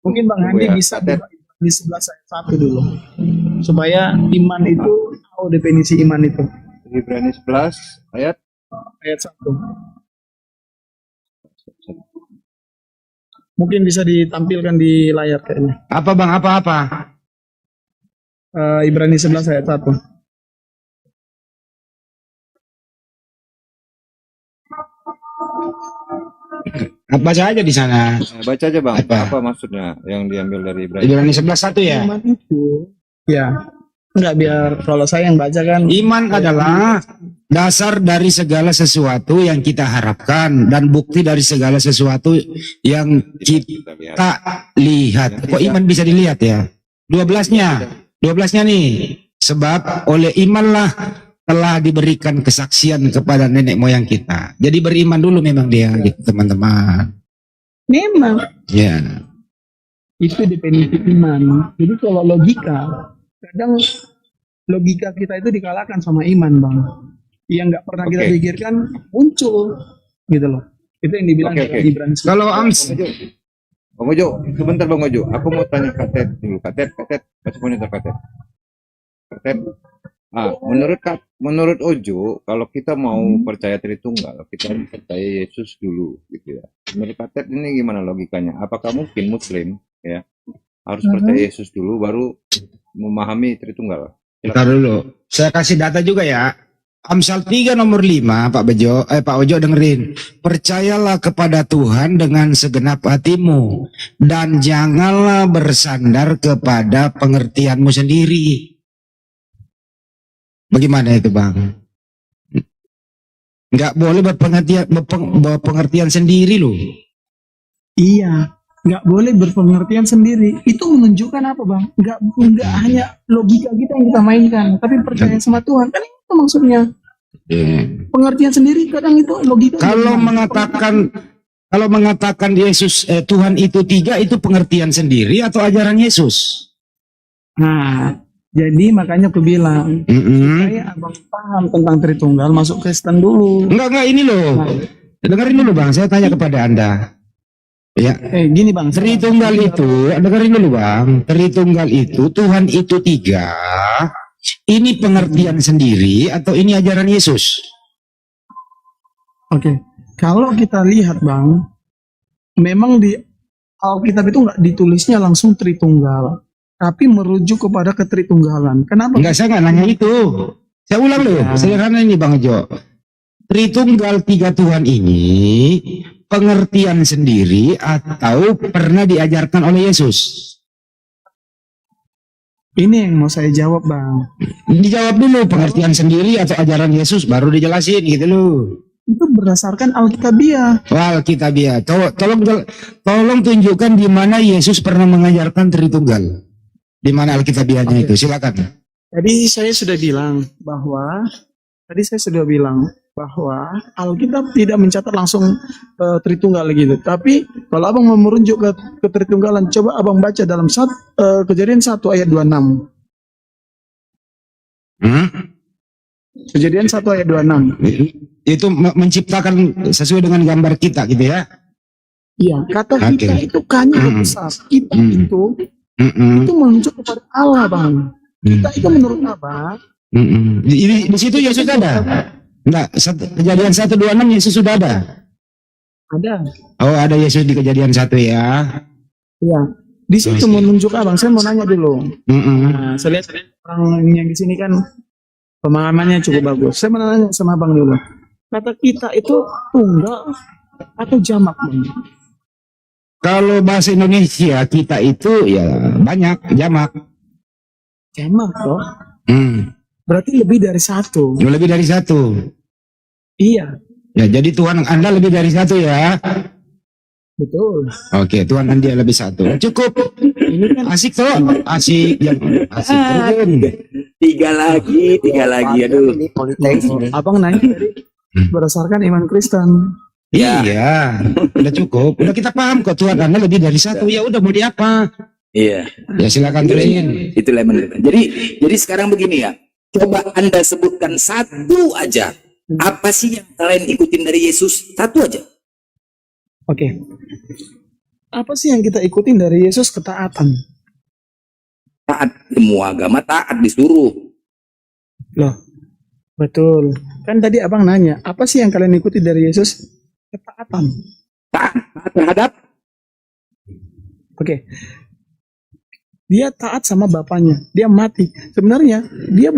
mungkin Bang Handi Ya, bisa Katet. buka di 11 ayat 1 dulu, supaya iman itu tahu definisi iman itu. Ibrani 11 ayat Ayat 1. Mungkin bisa ditampilkan di layar kayaknya. Apa Bang? Apa? Ibrani 11 ayat 1. Apa saja di sana? baca aja Bang. Apa? Apa maksudnya yang diambil dari Ibrani? Ibrani 11:1 ya. Iman itu, ya, enggak, biar kalau saya yang baca kan. Iman adalah dasar dari segala sesuatu yang kita harapkan dan bukti dari segala sesuatu yang Kita lihat. kita lihat. Kok iman bisa dilihat ya? 12-nya nih. Sebab oleh imanlah telah diberikan kesaksian kepada nenek moyang kita. Jadi beriman dulu memang dia gitu teman-teman. Memang Ya. itu definisi iman. Jadi kalau logika, kadang logika kita itu dikalahkan sama iman, Bang. Yang nggak pernah kita Oke. pikirkan muncul, gitu loh. Itu yang dibilang Oke, dalam oke. Ibrani 11. Kalau Ams Bang Ojo, sebentar Bang Ojo. Aku mau tanya Katet dulu. Katet, kasih monitor Katet. Katet. Menurut Ojo, kalau kita mau percaya Tritunggal, kita harus percaya Yesus dulu, gitu ya. Menurut Katet ini gimana logikanya? Apakah mungkin Muslim, ya, harus percaya Yesus dulu, baru memahami Tritunggal? Bentar dulu. Saya kasih data juga ya. Amsal 3 nomor 5, Pak Ojo dengerin. Percayalah kepada Tuhan dengan segenap hatimu dan janganlah bersandar kepada pengertianmu sendiri. Bagaimana itu, Bang? Nggak boleh berpengertian sendiri loh. Iya, nggak boleh berpengertian sendiri. Itu menunjukkan apa, Bang? Nggak hanya logika kita yang kita mainkan, tapi percaya sama Tuhan. Kan itu maksudnya. Pengertian sendiri kadang itu logika. Kalau mengatakan Yesus Tuhan itu 3, itu pengertian sendiri atau ajaran Yesus? Nah, jadi makanya aku bilang, supaya abang paham tentang Tritunggal, masuk Kristen dulu. Enggak ini loh. Dengerin dulu Bang, saya tanya kepada Anda. Ya, Gini Bang, Tritunggal itu, dengerin dulu Bang. Tritunggal itu, Tuhan itu 3. Ini pengertian sendiri atau ini ajaran Yesus? Oke, kalau kita lihat Bang, memang di Alkitab itu nggak ditulisnya langsung Tritunggal, tapi merujuk kepada ketritunggalan. Kenapa? Enggak, saya nggak nanya itu. Saya ulang loh, sederhana ini Bang Jo. Tritunggal 3 Tuhan ini pengertian sendiri atau pernah diajarkan oleh Yesus? Ini yang mau saya jawab Bang. Dijawab dulu, pengertian sendiri atau ajaran Yesus, baru dijelasin gitu loh. Itu berdasarkan Alkitabiah. Alkitabiah. Tolong tunjukkan di mana Yesus pernah mengajarkan Tritunggal. Di mana Alkitabiahnya itu? Silakan. Tadi saya sudah bilang bahwa Alkitab tidak mencatat langsung Tritunggal gitu. Tapi kalau abang mau merujuk ke Tritunggalan, coba abang baca dalam Kejadian 1 ayat 26. Kejadian 1 ayat 26. Itu menciptakan sesuai dengan gambar kita gitu ya. Iya, kata kita itu kanya besar. Kita itu menunjuk kepada Allah, Bang. Kita itu menurut Abang. Di situ Yesus ada. Enggak, Kejadian 1:26 Yesus sudah ada. Ada. Oh, ada Yesus di Kejadian 1 ya. Iya. Di situ menunjuk Abang. Saya mau nanya dulu. Nah, saya lihat orang yang di sini kan pemahamannya cukup bagus. Saya mau nanya sama Abang dulu. Kata kita itu tunggal atau jamak, Bang? Kalau bahasa Indonesia kita itu ya banyak jamak. Jamak toh? Berarti lebih dari satu. Lebih dari satu. Iya. Ya, jadi Tuhan Anda lebih dari satu ya. Betul. Oke, Tuhan Anda lebih satu. Cukup. Ini kan Asik toh? Asik. Asik. Tiga lagi. Aduh. Ini politeis ini. Abang nanya tadi berdasarkan iman Kristen. Ya. Iya, udah cukup. Udah kita paham kok Tuhan Anda lebih dari satu. Ya udah mau di apa? Iya. Ya silakan terusin. Itulah yang menentukan. Jadi sekarang begini ya. Coba Anda sebutkan satu aja. Apa sih yang kalian ikutin dari Yesus? Satu aja. Oke. Apa sih yang kita ikutin dari Yesus? Ketaatan. Taat. Semua agama taat disuruh. Loh, betul. Kan tadi abang nanya, apa sih yang kalian ikuti dari Yesus? Ketaatan. Taat terhadap. Oke. Dia taat sama bapaknya. Dia mati. Sebenarnya dia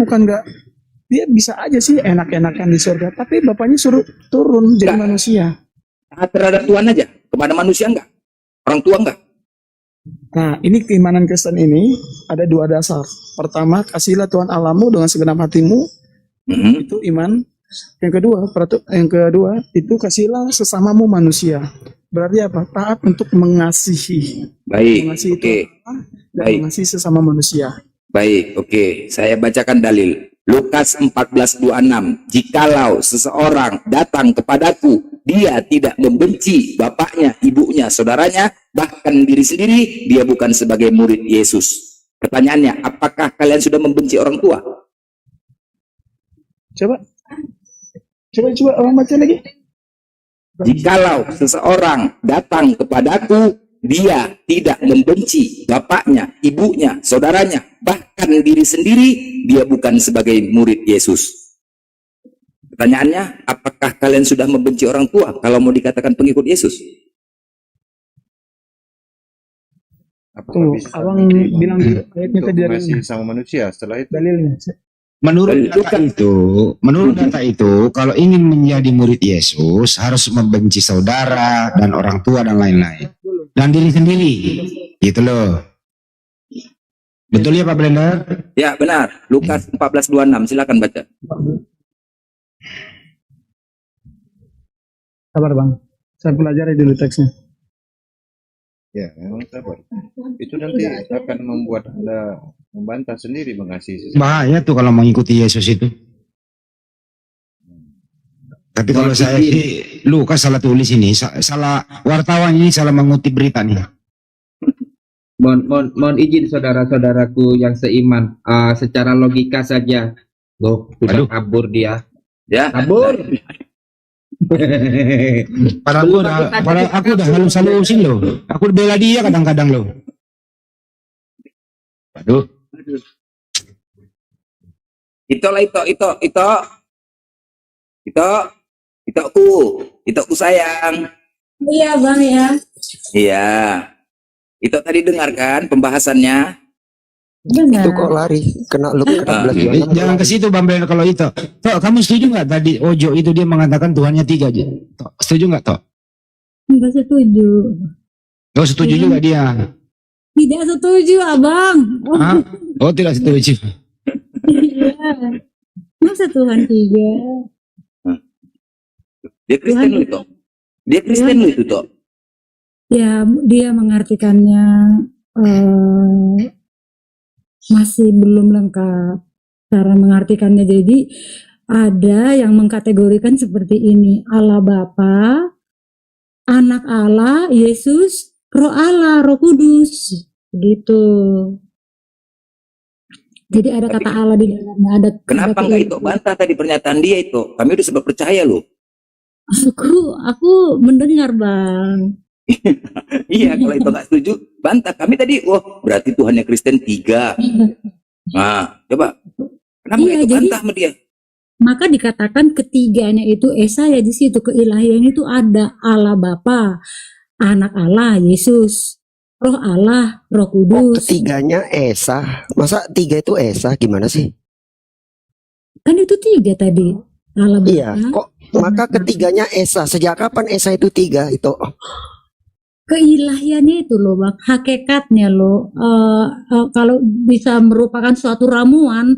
dia bisa aja sih enak-enakan di surga, tapi bapaknya suruh turun jadi manusia. Taat terhadap Tuhan aja. Kepada manusia enggak? Orang tua enggak? Nah, ini keimanan Kristen ini ada dua dasar. Pertama, kasihlah Tuhan Allahmu dengan segenap hatimu. Itu iman. Yang kedua, itu kasihlah sesamamu manusia. Berarti apa? Taat untuk mengasihi. Baik. Mengasihi Oke. Tuhan dan mengasihi sesama manusia. Baik, oke. Saya bacakan dalil. Lukas 14:26. Jikalau seseorang datang kepadaku, dia tidak membenci bapaknya, ibunya, saudaranya, bahkan diri sendiri, dia bukan sebagai murid Yesus. Pertanyaannya, apakah kalian sudah membenci orang tua? Coba orang baca lagi. Jikalau seseorang datang kepadaku, dia tidak membenci bapaknya, ibunya, saudaranya, bahkan diri sendiri, dia bukan sebagai murid Yesus. Pertanyaannya, apakah kalian sudah membenci orang tua kalau mau dikatakan pengikut Yesus? Tuh, abang bilang ayatnya tadi masih sama manusia setelah itu. dalilnya. Menurut data itu, kalau ingin menjadi murid Yesus harus membenci saudara dan orang tua dan lain-lain, dan diri sendiri, gitu loh. Betul ya Pak Blender? Ya benar, Lukas 14:26, silakan baca. Sabar bang, saya pelajari dulu teksnya. Ya, memang sabar. Itu nanti akan membuat Anda membantah sendiri mengasihi seseorang. Bahaya tuh kalau mengikuti Yesus itu. Tapi kalau saya sih, Lukas salah tulis ini, salah wartawan ini salah mengutip berita nih. Mohon izin saudara-saudaraku yang seiman, secara logika saja, sudah kabur dia. Ya, Kabur. Padahal aku udah halusin loh. Aku bela dia kadang-kadang loh. Aduh. Itu sayang. Iya bang ya. Iya. Itu tadi dengarkan pembahasannya. Benar. Itu kok lari kena lu Jangan ke situ Bang Blender kalau itu. Tok, kamu setuju nggak tadi Ojo itu dia mengatakan Tuhannya 3 aja? Tok, setuju nggak Tok? Enggak setuju. Oh setuju juga dia. Tidak setuju abang. Hah? Oh tidak setuju. Iya. Masa Tuhan 3? Dia Kristen lu itu. Dia Kristen lu itu toh. Ya dia mengartikannya masih belum lengkap. cara mengartikannya. Jadi ada yang mengkategorikan seperti ini: Allah Bapa, Anak Allah, Yesus, Roh Allah, Roh Kudus, gitu. Jadi ada Tapi kata Allah di dalamnya, ada kenapa kata nggak itu bantah tadi pernyataan dia itu? Kami udah sempat percaya loh. Aku mendengar, Bang. Iya, kalau itu nggak setuju, bantah. Kami tadi, wah berarti Tuhannya Kristen 3. Nah, coba. Kenapa Iya, itu jadi bantah sama dia? maka dikatakan ketiganya itu Esa ya, di situ keilahian itu ada Allah Bapa, Anak Allah, Yesus, Roh Allah, Roh Kok Kudus. ketiganya Esa? Masa 3 itu Esa? Gimana sih? Kan itu 3 tadi. Allah Iya, Bapa, kok maka ketiganya Esa? Sejak kapan Esa itu 3 itu? keilahiannya itu loh, Bang, hakikatnya loh. Kalau bisa merupakan suatu ramuan,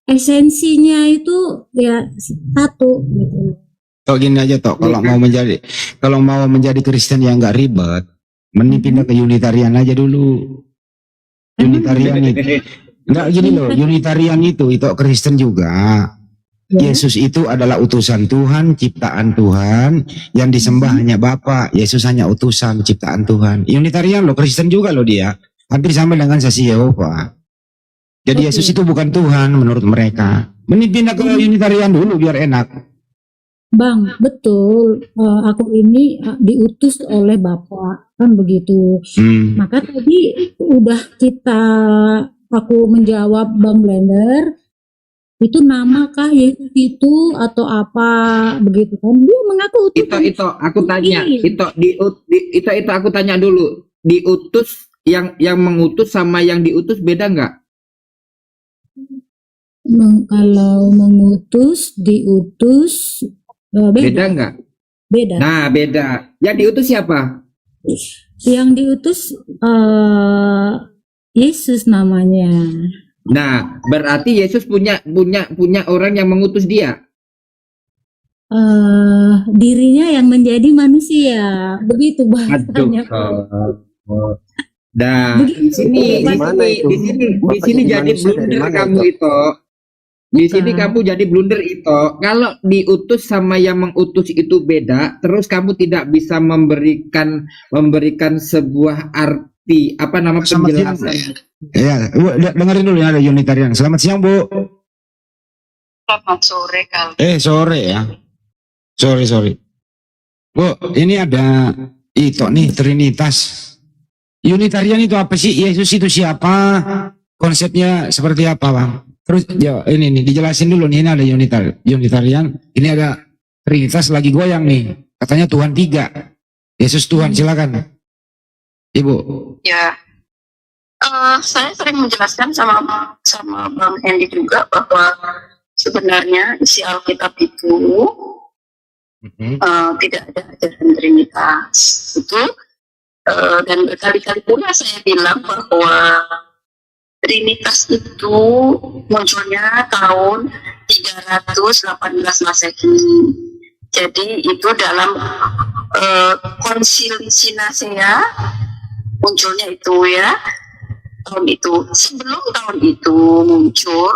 esensinya itu ya satu gitu. Tok gini aja Tok, kalau mau menjadi Kristen yang nggak ribet, mending pindah ke Unitarian aja dulu. Unitarian itu nggak gini loh, Unitarian itu Kristen juga. Ya. Yesus itu adalah utusan Tuhan, ciptaan Tuhan, yang disembah hanya Bapa. Yesus hanya utusan, ciptaan Tuhan. Unitarian loh, Kristen juga loh dia. Hampir sama dengan saksi Yehova. Jadi Yesus itu bukan Tuhan menurut mereka. Mending pindah ke Unitarian dulu biar enak. Bang, betul. Aku ini diutus oleh Bapak, kan begitu. Maka tadi udah aku menjawab Bang Blender, itu namakah Yesus itu atau apa begitu kan? Dia mengaku utusan. Itu aku tanya, itu aku tanya dulu. Diutus yang mengutus sama yang diutus beda nggak? Kalau mengutus, diutus, Beda beda. nggak? Beda. Nah, beda. Yang diutus siapa? Yang diutus Yesus namanya. Nah, berarti Yesus punya orang yang mengutus dia. Dirinya yang menjadi manusia, begitu bahasanya. Nah, di sini jadi blunder kamu itu. Di sini kamu jadi blunder itu. Kalau diutus sama yang mengutus itu beda, terus kamu tidak bisa memberikan sebuah arti penjelasan. Ya, Bu, dengerin dulu ya, ada Unitarian. Selamat siang, Bu. Selamat sore, Kal. Sore ya. Sorry. Bu, ini ada nih Trinitas. Unitarian itu apa sih? Yesus itu siapa? Konsepnya seperti apa, Bang? Terus ya ini nih dijelasin dulu nih, ini ada Unitarian, ini ada Trinitas lagi goyang nih. Katanya Tuhan 3. Yesus Tuhan, silakan. Ibu. Ya, saya sering menjelaskan sama Bang Hendy juga bahwa sebenarnya isi Alkitab itu tidak ada ajaran Trinitas itu, dan berkali-kali pula saya bilang bahwa Trinitas itu munculnya tahun 318 Masehi. Jadi itu dalam Konsili Sinasea munculnya itu ya, tahun itu. Sebelum tahun itu muncul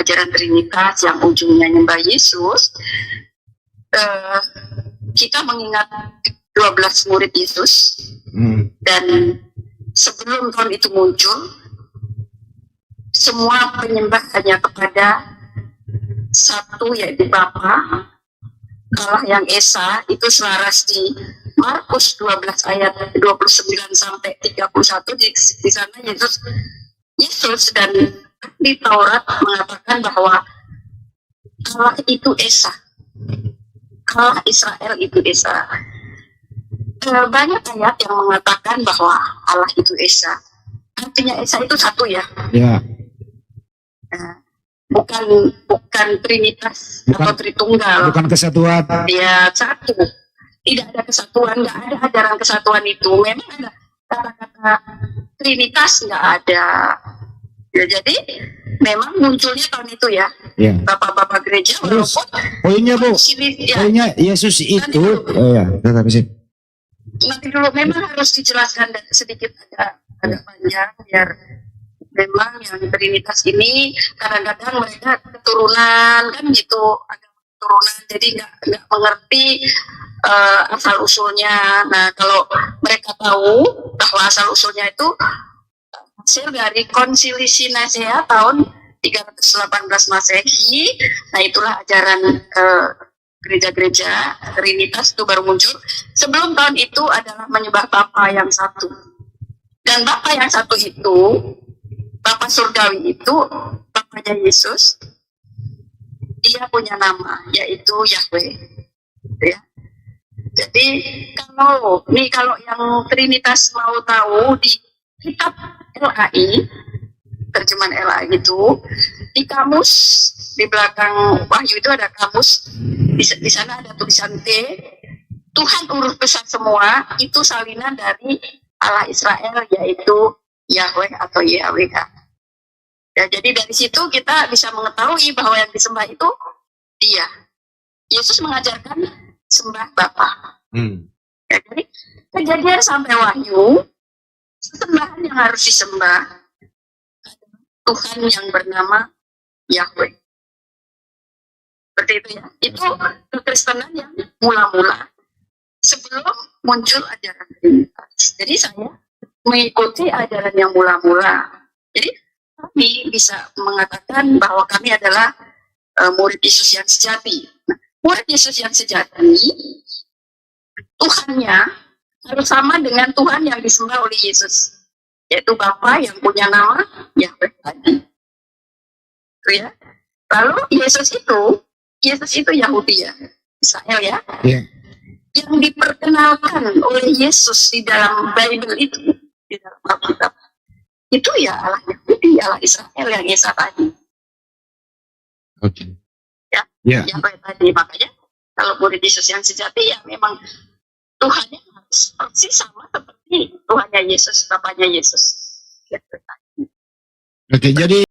ajaran Trinitas yang ujungnya nyembah Yesus, kita mengingat 12 murid Yesus, dan sebelum tahun itu muncul, semua penyembah hanya kepada satu, yaitu Bapa. Allah yang Esa itu selaras di Markus 12 ayat 29 sampai 31. Di sana Yesus dan di Taurat mengatakan bahwa Allah itu Esa, Allah Israel itu Esa. Banyak ayat yang mengatakan bahwa Allah itu Esa. Artinya Esa itu satu ya. Ya. Bukan Trinitas atau Tritunggal. Bukan kesatuan. Ya, satu. Tidak ada kesatuan, nggak ada ajaran kesatuan itu. Memang ada kata-kata Trinitas, nggak ada. Ya, jadi memang munculnya tahun itu ya. Ya. Bapak-bapak gereja. Terus poinnya, Bu. Poinnya Yesus itu tetap sih. Nanti dulu memang harus dijelaskan sedikit agak panjang biar memang yang Trinitas ini kadang-kadang mereka keturunan kan gitu, agama keturunan, jadi nggak mengerti asal usulnya. Nah, kalau mereka tahu bahwa asal usulnya itu hasil dari Konsili Nisea tahun 318 Masehi, nah itulah ajaran gereja-gereja Trinitas itu baru muncul. Sebelum tahun itu adalah menyembah Bapa yang satu. Dan Bapa yang satu itu, Bapa surgawi itu, Bapanya Yesus, dia punya nama, yaitu Yahweh. Ya. Jadi kalau yang Trinitas mau tahu di kitab LAI, terjemahan LAI itu, di kamus di belakang Wahyu itu ada kamus, di sana ada tulisan T, Tuhan urus besar semua, itu salinan dari Allah Israel, yaitu Yahweh atau YHWH. Ya, jadi dari situ kita bisa mengetahui bahwa yang disembah itu dia. Yesus mengajarkan sembah Bapa. Ya, jadi Kejadian sampai Wahyu, sembahan yang harus disembah Tuhan yang bernama Yahweh. Seperti itu ya. Itu kekristenan yang mula-mula sebelum muncul ajaran Trinitas. Jadi saya mengikuti ajaran yang mula-mula. Jadi kami bisa mengatakan bahwa kami adalah murid Yesus yang sejati. Nah, murid Yesus yang sejati, Tuhannya harus sama dengan Tuhan yang disembah oleh Yesus, yaitu Bapa yang punya nama Yahweh tadi. Itu ya. Lalu Yesus itu Yahudi ya, Israel ya. Yeah. Yang diperkenalkan oleh Yesus di dalam Bible itu, di dalam Alkitab, itu ya Allah Yahudi, Allah Israel yang Esa tadi. Oke. Ya, Yeah. Yahweh tadi. Makanya kalau murid Yesus yang sejati ya memang Tuhannya harus persis sama seperti Tuhannya Yesus, Bapaknya Yesus. Oke, jadi